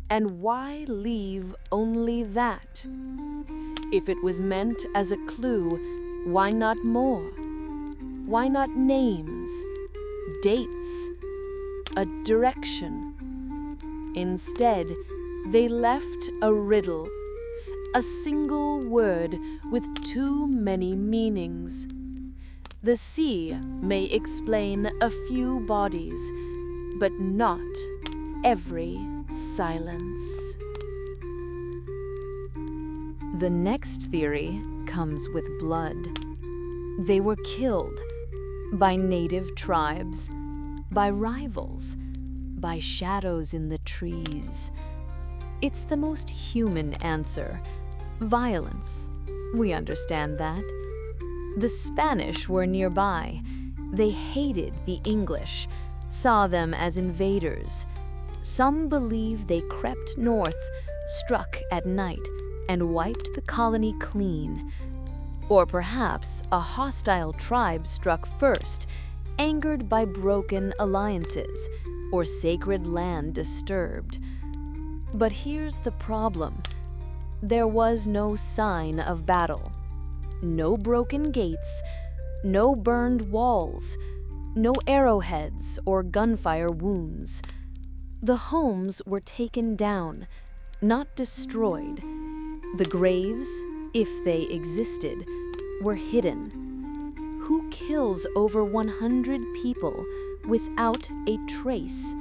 and why leave only that? If it was meant as a clue, why not more? Why not names, dates, a direction? Instead, They left a riddle, a single word with too many meanings. The sea may explain a few bodies, but not every silence. The next theory comes with blood. They were killed by native tribes, by rivals, by shadows in the trees. It's the most human answer. Violence. We understand that. The Spanish were nearby. They hated the English, saw them as invaders. Some believe they crept north, struck at night, and wiped the colony clean. Or perhaps a hostile tribe struck first, angered by broken alliances or sacred land disturbed. But here's the problem. There was no sign of battle. No broken gates, no burned walls, no arrowheads or gunfire wounds. The homes were taken down, not destroyed. The graves, if they existed, were hidden. Who kills over 100 people without a trace?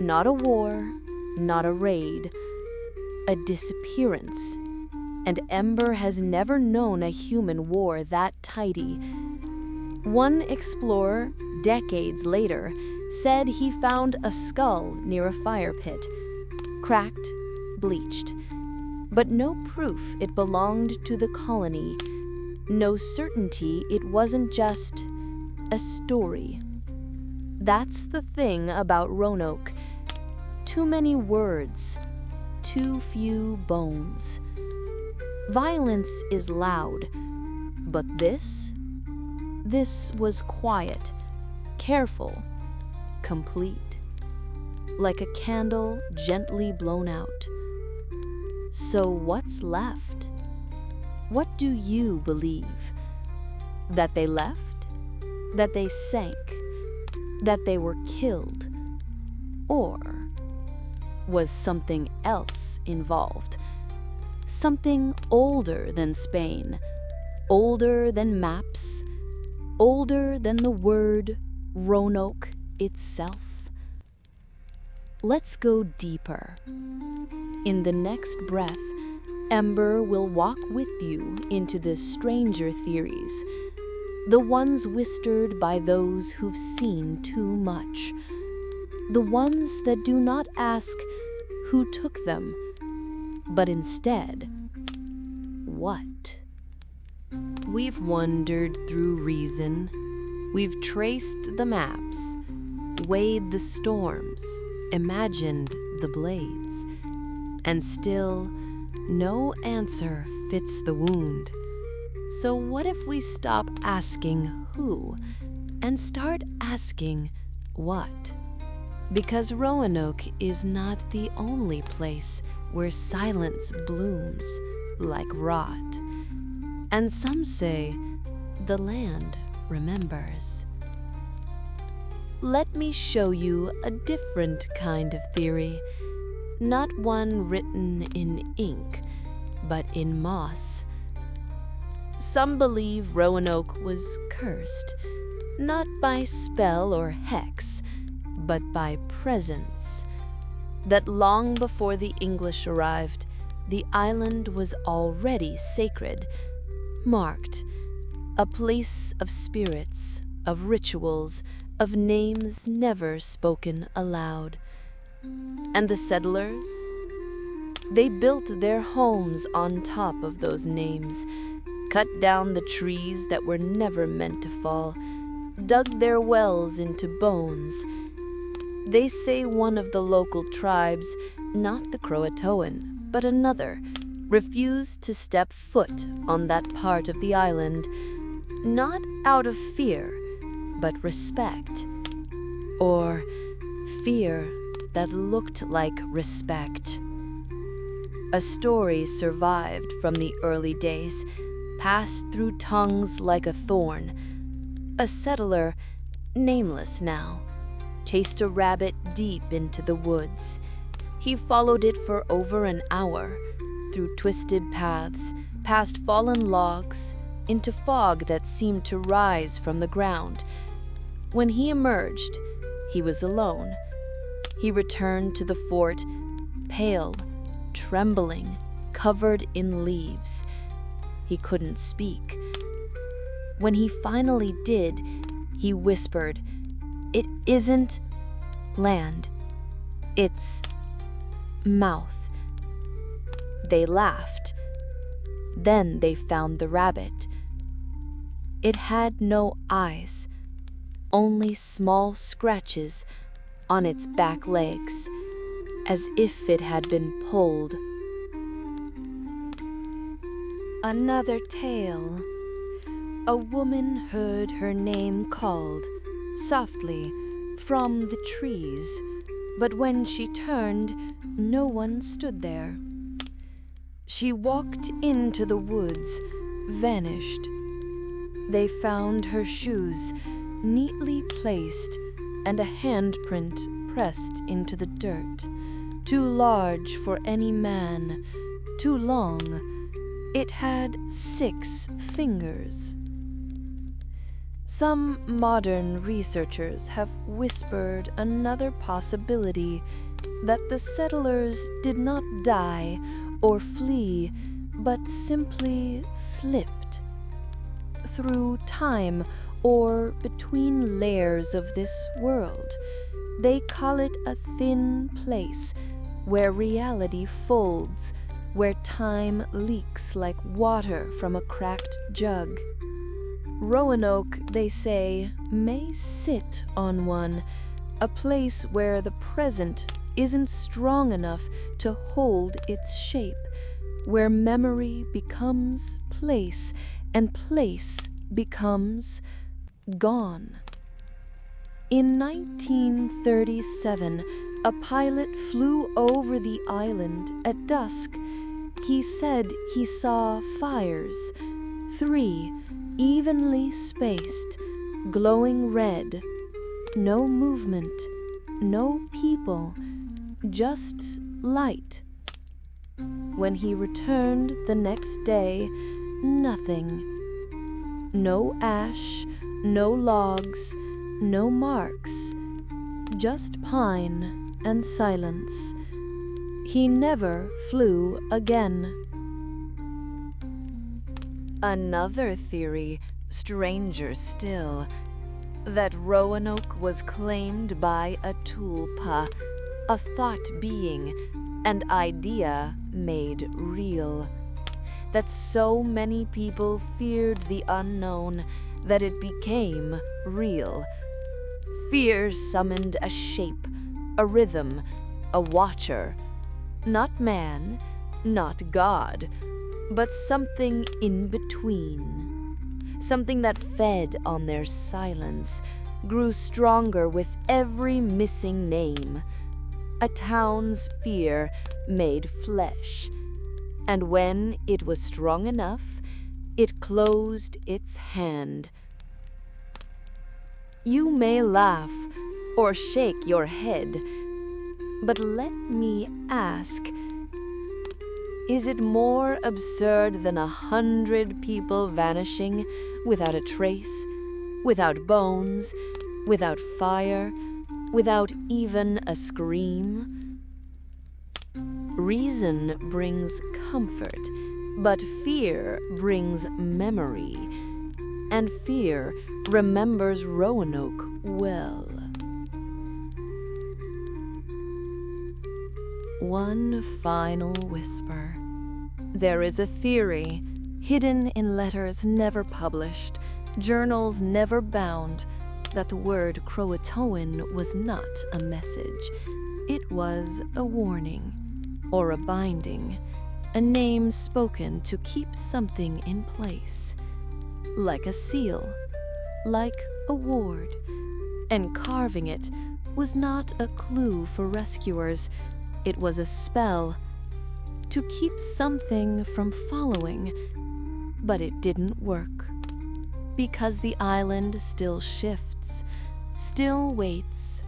Not a war, not a raid, a disappearance. And Ember has never known a human war that tidy. One explorer, decades later, said he found a skull near a fire pit, cracked, bleached, but no proof it belonged to the colony, no certainty it wasn't just a story. That's the thing about Roanoke. Too many words, too few bones. Violence is loud, but this was quiet, careful, complete, like a candle gently blown out. So what's left? What do you believe? That they left? That they sank? That they were killed? Or was something else involved? Something older than Spain, older than maps, older than the word Roanoke itself? Let's go deeper. In the next breath, Ember will walk with you into the stranger theories, the ones whispered by those who've seen too much, the ones that do not ask who took them, but instead, what? We've wandered through reason. We've traced the maps, weighed the storms, imagined the blades. And still, no answer fits the wound. So what if we stop asking who and start asking what? Because Roanoke is not the only place where silence blooms like rot. And some say the land remembers. Let me show you a different kind of theory, not one written in ink, but in moss. Some believe Roanoke was cursed, not by spell or hex, but by presence. That long before the English arrived, the island was already sacred, marked, a place of spirits, of rituals, of names never spoken aloud. And the settlers? They built their homes on top of those names, cut down the trees that were never meant to fall, dug their wells into bones. They say one of the local tribes, not the Croatoan, but another, refused to step foot on that part of the island, not out of fear, but respect. Or fear that looked like respect. A story survived from the early days, passed through tongues like a thorn. A settler, nameless now, chased a rabbit deep into the woods. He followed it for over an hour, through twisted paths, past fallen logs, into fog that seemed to rise from the ground. When he emerged, he was alone. He returned to the fort, pale, trembling, covered in leaves. He couldn't speak. When he finally did, he whispered, "It isn't land. It's mouth." They laughed. Then they found the rabbit. It had no eyes, only small scratches on its back legs, as if it had been pulled. Another tale. A woman heard her name called, softly, from the trees, but when she turned, no one stood there. She walked into the woods, vanished. They found her shoes, neatly placed, and a handprint pressed into the dirt, too large for any man, too long. It had 6 fingers. Some modern researchers have whispered another possibility, that the settlers did not die or flee, but simply slipped through time or between layers of this world. They call it a thin place where reality folds, where time leaks like water from a cracked jug. Roanoke, they say, may sit on one, a place where the present isn't strong enough to hold its shape, where memory becomes place and place becomes gone. In 1937, a pilot flew over the island at dusk. He said he saw fires, 3 evenly spaced, glowing red. No movement, no people, just light. When he returned the next day, nothing. No ash, no logs, no marks, just pine and silence. He never flew again. Another theory, stranger still, that Roanoke was claimed by a tulpa, a thought being, an idea made real. That so many people feared the unknown that it became real. Fear summoned a shape, a rhythm, a watcher. Not man, not God, but something in between. Something that fed on their silence, grew stronger with every missing name. A town's fear made flesh. And when it was strong enough, it closed its hand. You may laugh or shake your head, but let me ask, is it more absurd than 100 people vanishing without a trace, without bones, without fire, without even a scream? Reason brings comfort, but fear brings memory, and fear remembers Roanoke well. One final whisper. There is a theory, hidden in letters never published, journals never bound, that the word Croatoan was not a message. It was a warning, or a binding, a name spoken to keep something in place. Like a seal, like a ward. And carving it was not a clue for rescuers, it was a spell to keep something from following. But it didn't work, because the island still shifts, still waits,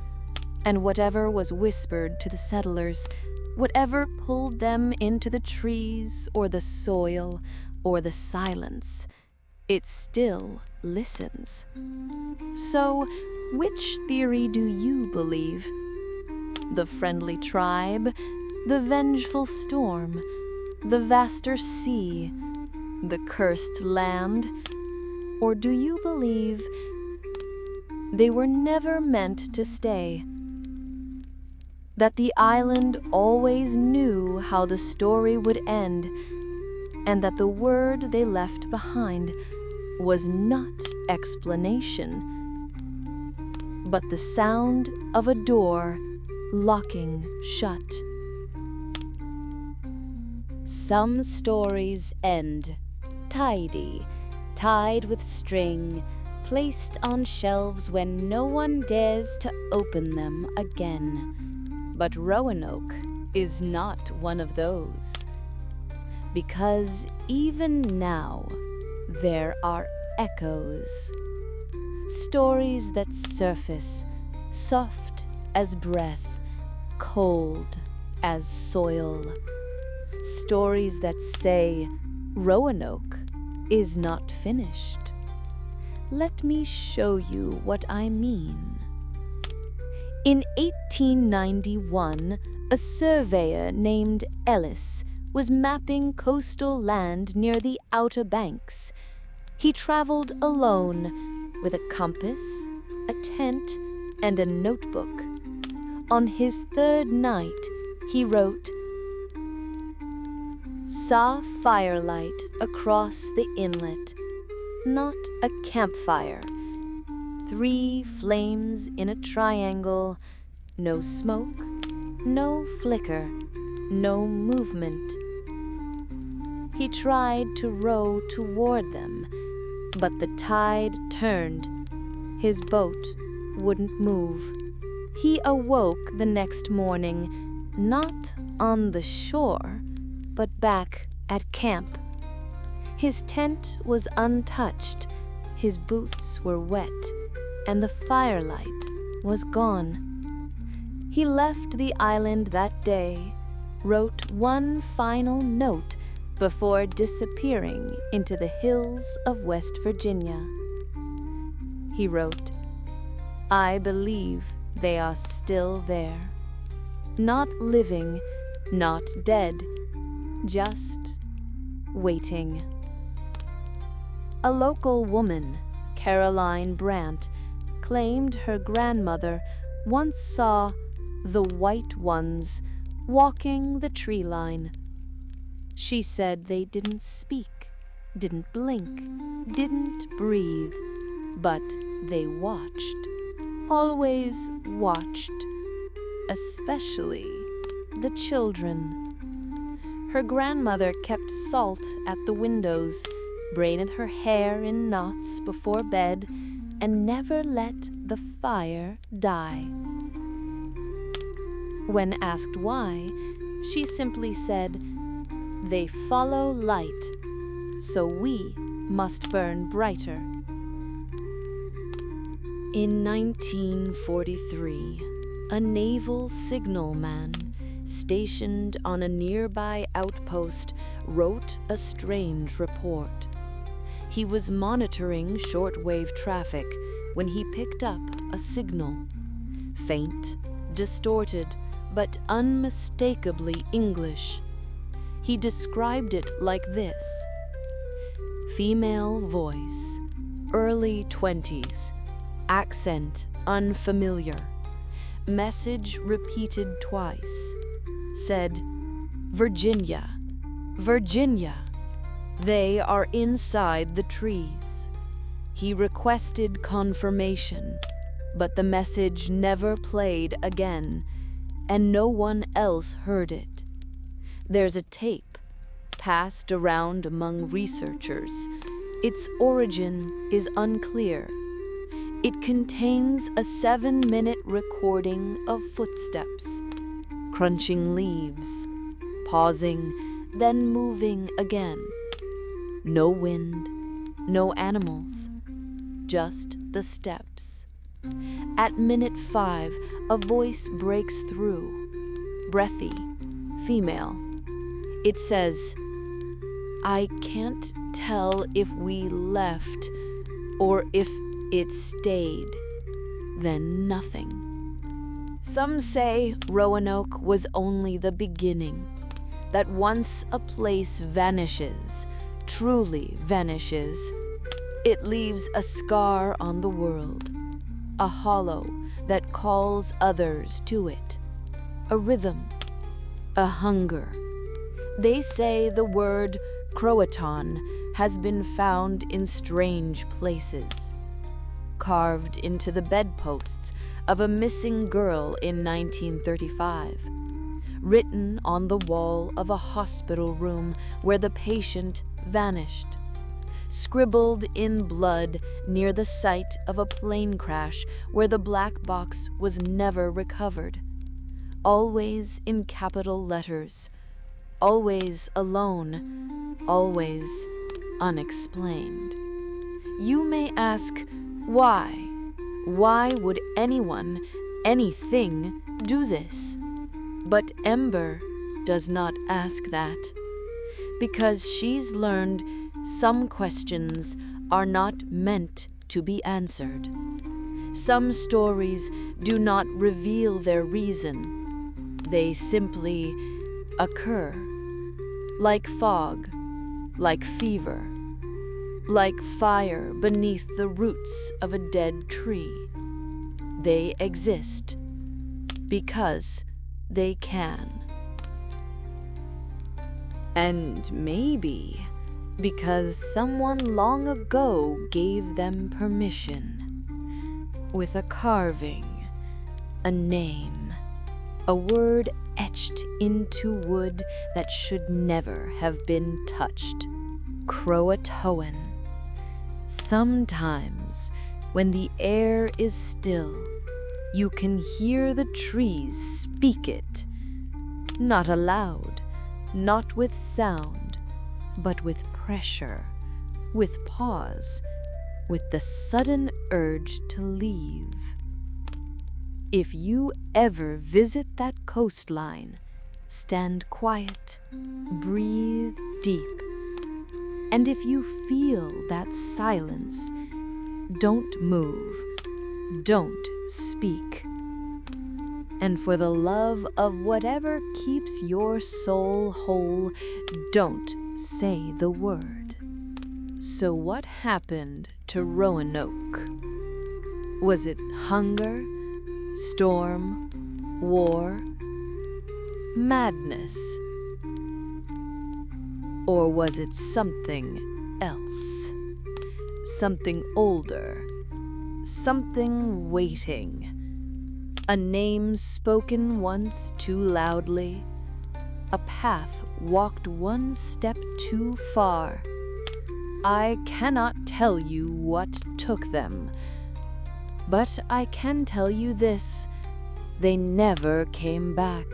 and whatever was whispered to the settlers, whatever pulled them into the trees or the soil or the silence, it still listens. So, which theory do you believe? The friendly tribe, the vengeful storm, the vaster sea, the cursed land? Or do you believe they were never meant to stay? That the island always knew how the story would end, and that the word they left behind was not explanation, but the sound of a door locking shut. Some stories end tidy, tied with string, placed on shelves when no one dares to open them again. But Roanoke is not one of those. Because even now, there are echoes. Stories that surface, soft as breath, cold as soil. Stories that say Roanoke is not finished. Let me show you what I mean. In 1891, a surveyor named Ellis was mapping coastal land near the Outer Banks. He traveled alone with a compass, a tent, and a notebook. On his third night, he wrote, "Saw firelight across the inlet, not a campfire. 3 flames in a triangle, no smoke, no flicker, no movement." He tried to row toward them, but the tide turned. His boat wouldn't move. He awoke the next morning, not on the shore, but back at camp. His tent was untouched, his boots were wet, and the firelight was gone. He left the island that day, wrote one final note before disappearing into the hills of West Virginia. He wrote, "I believe they are still there. Not living, not dead, just waiting." A local woman, Caroline Brandt, claimed her grandmother once saw the white ones walking the tree line. She said they didn't speak, didn't blink, didn't breathe, but they watched, always watched, especially the children. Her grandmother kept salt at the windows, braided her hair in knots before bed, and never let the fire die. When asked why, she simply said, "They follow light, so we must burn brighter." In 1943, a naval signalman stationed on a nearby outpost wrote a strange report. He was monitoring shortwave traffic when he picked up a signal. Faint, distorted, but unmistakably English. He described it like this: female voice, early 20s, accent unfamiliar, message repeated twice, said, "Virginia, Virginia, they are inside the trees." He requested confirmation, but the message never played again, and no one else heard it. There's a tape passed around among researchers. Its origin is unclear. It contains a 7-minute recording of footsteps, crunching leaves, pausing, then moving again. No wind, no animals, just the steps. At minute 5, a voice breaks through. Breathy, female. It says, "I can't tell if we left or if it stayed." Then nothing. Some say Roanoke was only the beginning, that once a place vanishes, truly vanishes, it leaves a scar on the world, a hollow that calls others to it, a rhythm, a hunger. They say the word Croatan has been found in strange places, carved into the bedposts of a missing girl in 1935, written on the wall of a hospital room where the patient vanished, scribbled in blood near the site of a plane crash where the black box was never recovered, always in capital letters, always alone, always unexplained. You may ask, why? Why would anyone, anything, do this? But Ember does not ask that, because she's learned some questions are not meant to be answered. Some stories do not reveal their reason. They simply occur, like fog, like fever, like fire beneath the roots of a dead tree. They exist because they can. And maybe because someone long ago gave them permission, with a carving, a name, a word etched into wood that should never have been touched. Croatoan. Sometimes, when the air is still, you can hear the trees speak it, not aloud, not with sound, but with pressure, with pause, with the sudden urge to leave. If you ever visit that coastline, stand quiet, breathe deep, and if you feel that silence, don't move, don't speak. And for the love of whatever keeps your soul whole, don't say the word. So what happened to Roanoke? Was it hunger, storm, war, madness? Or was it something else? Something older, something waiting, a name spoken once too loudly, a path walked one step too far. I cannot tell you what took them, but I can tell you this: they never came back,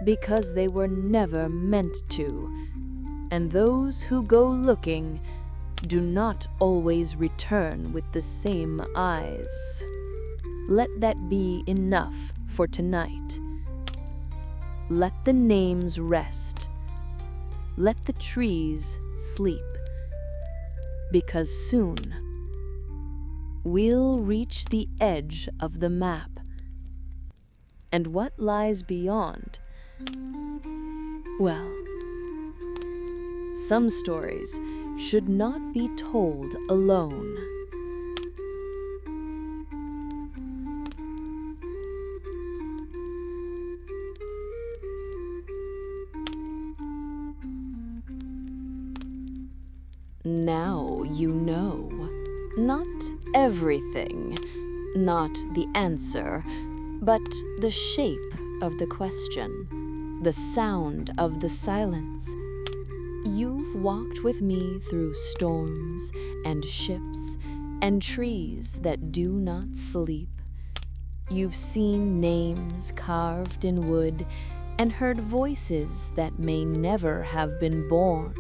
because they were never meant to, and those who go looking do not always return with the same eyes. Let that be enough for tonight. Let the names rest. Let the trees sleep. Because soon we'll reach the edge of the map. And what lies beyond? Well, some stories should not be told alone. Now you know. Not everything, not the answer, but the shape of the question, the sound of the silence. You've walked with me through storms and ships and trees that do not sleep. You've seen names carved in wood and heard voices that may never have been born.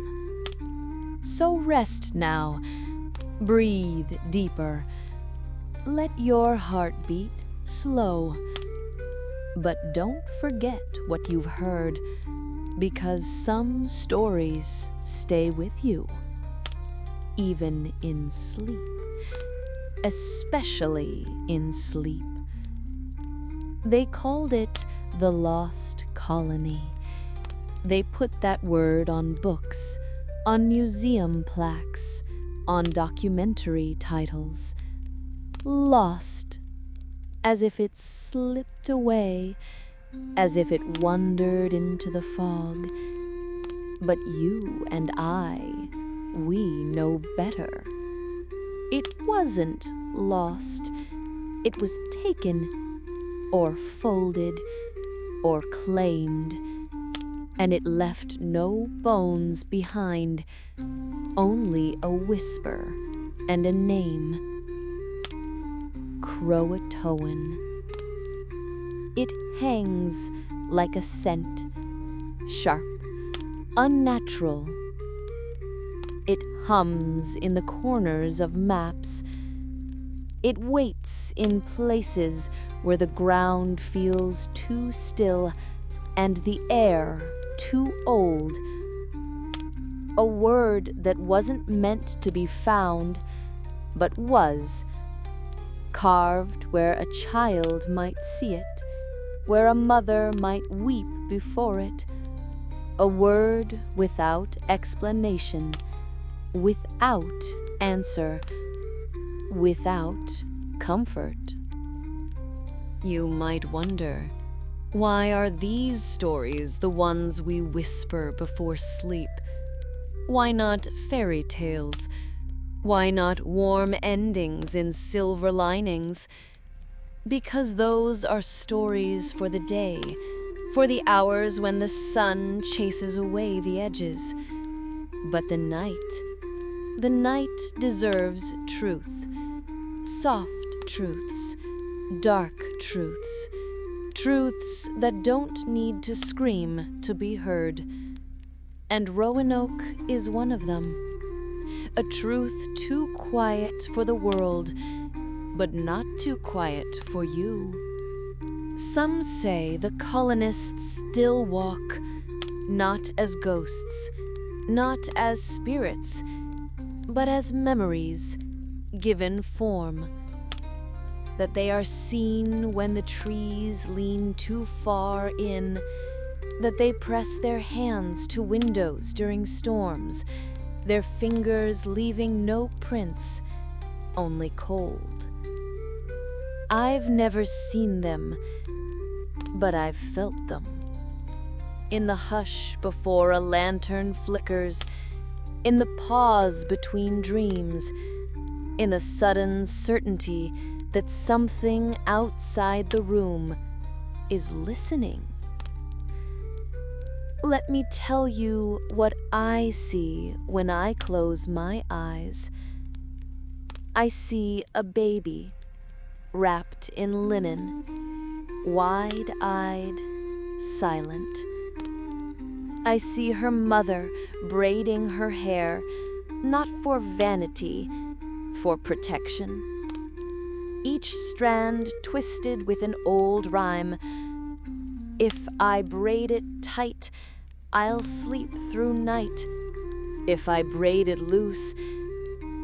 So rest now, breathe deeper, Let your heart beat slow, but don't forget what you've heard, because some stories stay with you, even in sleep, especially in sleep. They called it the Lost Colony. They put that word on books, on museum plaques, on documentary titles. Lost, as if it slipped away, as if it wandered into the fog. But you and I, we know better. It wasn't lost. It was taken, or folded, or claimed, and it left no bones behind, only a whisper and a name. Croatoan. It hangs like a scent, sharp, unnatural. It hums in the corners of maps. It waits in places where the ground feels too still and the air too old. A word that wasn't meant to be found, but was, carved where a child might see it, where a mother might weep before it. A word without explanation, without answer, without comfort. You might wonder, why are these stories the ones we whisper before sleep? Why not fairy tales? Why not warm endings in silver linings? Because those are stories for the day, for the hours when the sun chases away the edges. But the night deserves truth. Soft truths, dark truths, truths that don't need to scream to be heard. And Roanoke is one of them. A truth too quiet for the world, but not too quiet for you. Some say the colonists still walk, not as ghosts, not as spirits, but as memories given form. That they are seen when the trees lean too far in, that they press their hands to windows during storms, their fingers leaving no prints, only cold. I've never seen them, but I've felt them. In the hush before a lantern flickers, in the pause between dreams, in the sudden certainty that something outside the room is listening. Let me tell you what I see when I close my eyes. I see a baby wrapped in linen, wide-eyed, silent. I see her mother braiding her hair, not for vanity, for protection. Each strand twisted with an old rhyme. If I braid it tight, I'll sleep through night. If I braid it loose,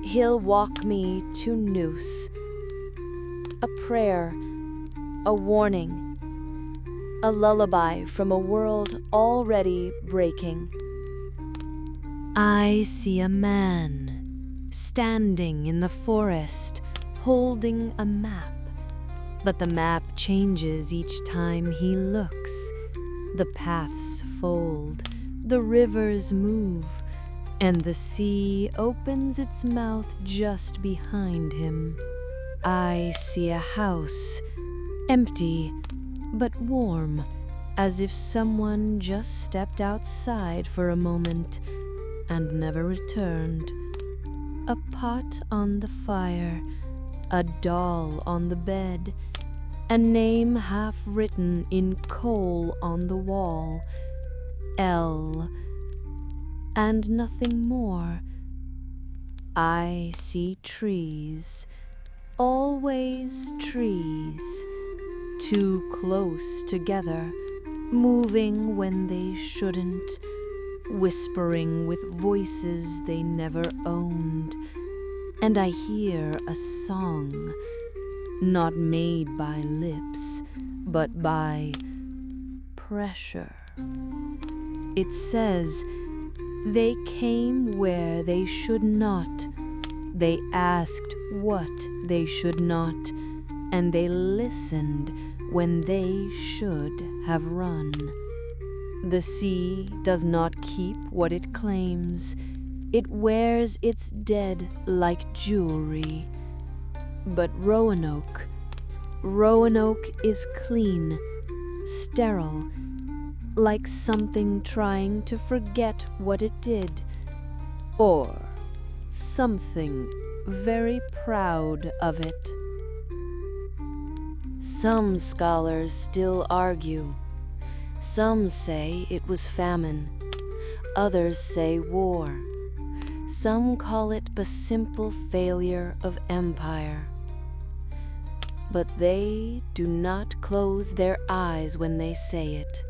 he'll walk me to noose. A prayer, a warning, a lullaby from a world already breaking. I see a man standing in the forest, holding a map. But the map changes each time he looks. The paths fold, the rivers move, and the sea opens its mouth just behind him. I see a house, empty but warm, as if someone just stepped outside for a moment and never returned. A pot on the fire, a doll on the bed, a name half written in coal on the wall, L, and nothing more. I see trees, always trees, too close together, moving when they shouldn't, whispering with voices they never owned. And I hear a song, not made by lips, but by pressure. It says, they came where they should not, they asked what they should not, and they listened when they should have run. The sea does not keep what it claims, it wears its dead like jewelry. But Roanoke is clean, sterile, like something trying to forget what it did, or something very proud of it. Some scholars still argue. Some say it was famine. Others say war. Some call it the simple failure of empire. But they do not close their eyes when they say it.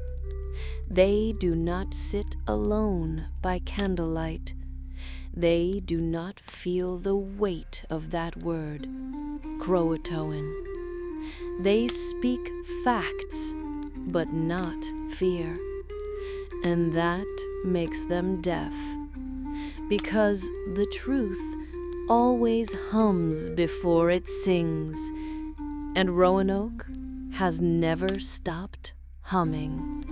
They do not sit alone by candlelight. They do not feel the weight of that word, Croatoan. They speak facts, but not fear. And that makes them deaf, because the truth always hums before it sings, and Roanoke has never stopped humming.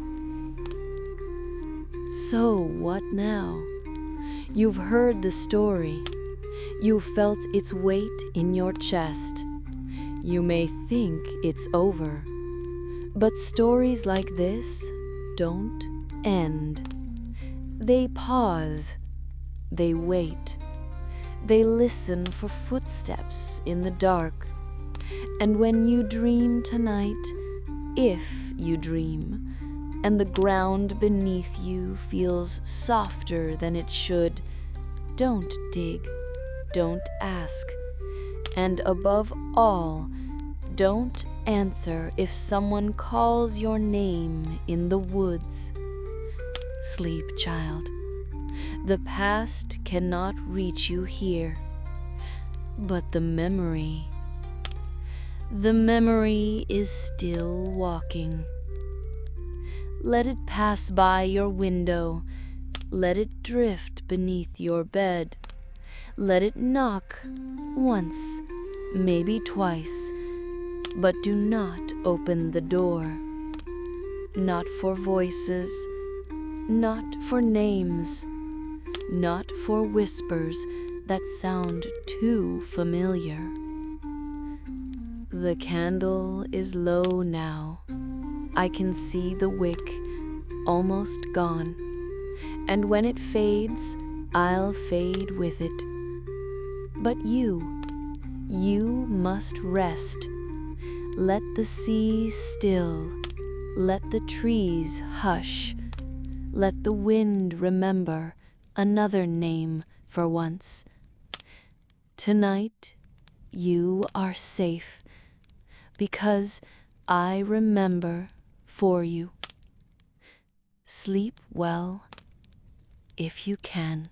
So what now? You've heard the story. You felt its weight in your chest. You may think it's over, but stories like this don't end. They pause. They wait. They listen for footsteps in the dark. And when you dream tonight, if you dream, and the ground beneath you feels softer than it should, don't dig, don't ask, and above all, don't answer if someone calls your name in the woods. Sleep, child. The past cannot reach you here, but the memory is still walking. Let it pass by your window. Let it drift beneath your bed. Let it knock once, maybe twice, but do not open the door. Not for voices, not for names, not for whispers that sound too familiar. The candle is low now. I can see the wick almost gone, and when it fades, I'll fade with it. But you must rest. Let the sea still, let the trees hush, let the wind remember another name for once. Tonight, you are safe, because I remember for you. Sleep well, if you can.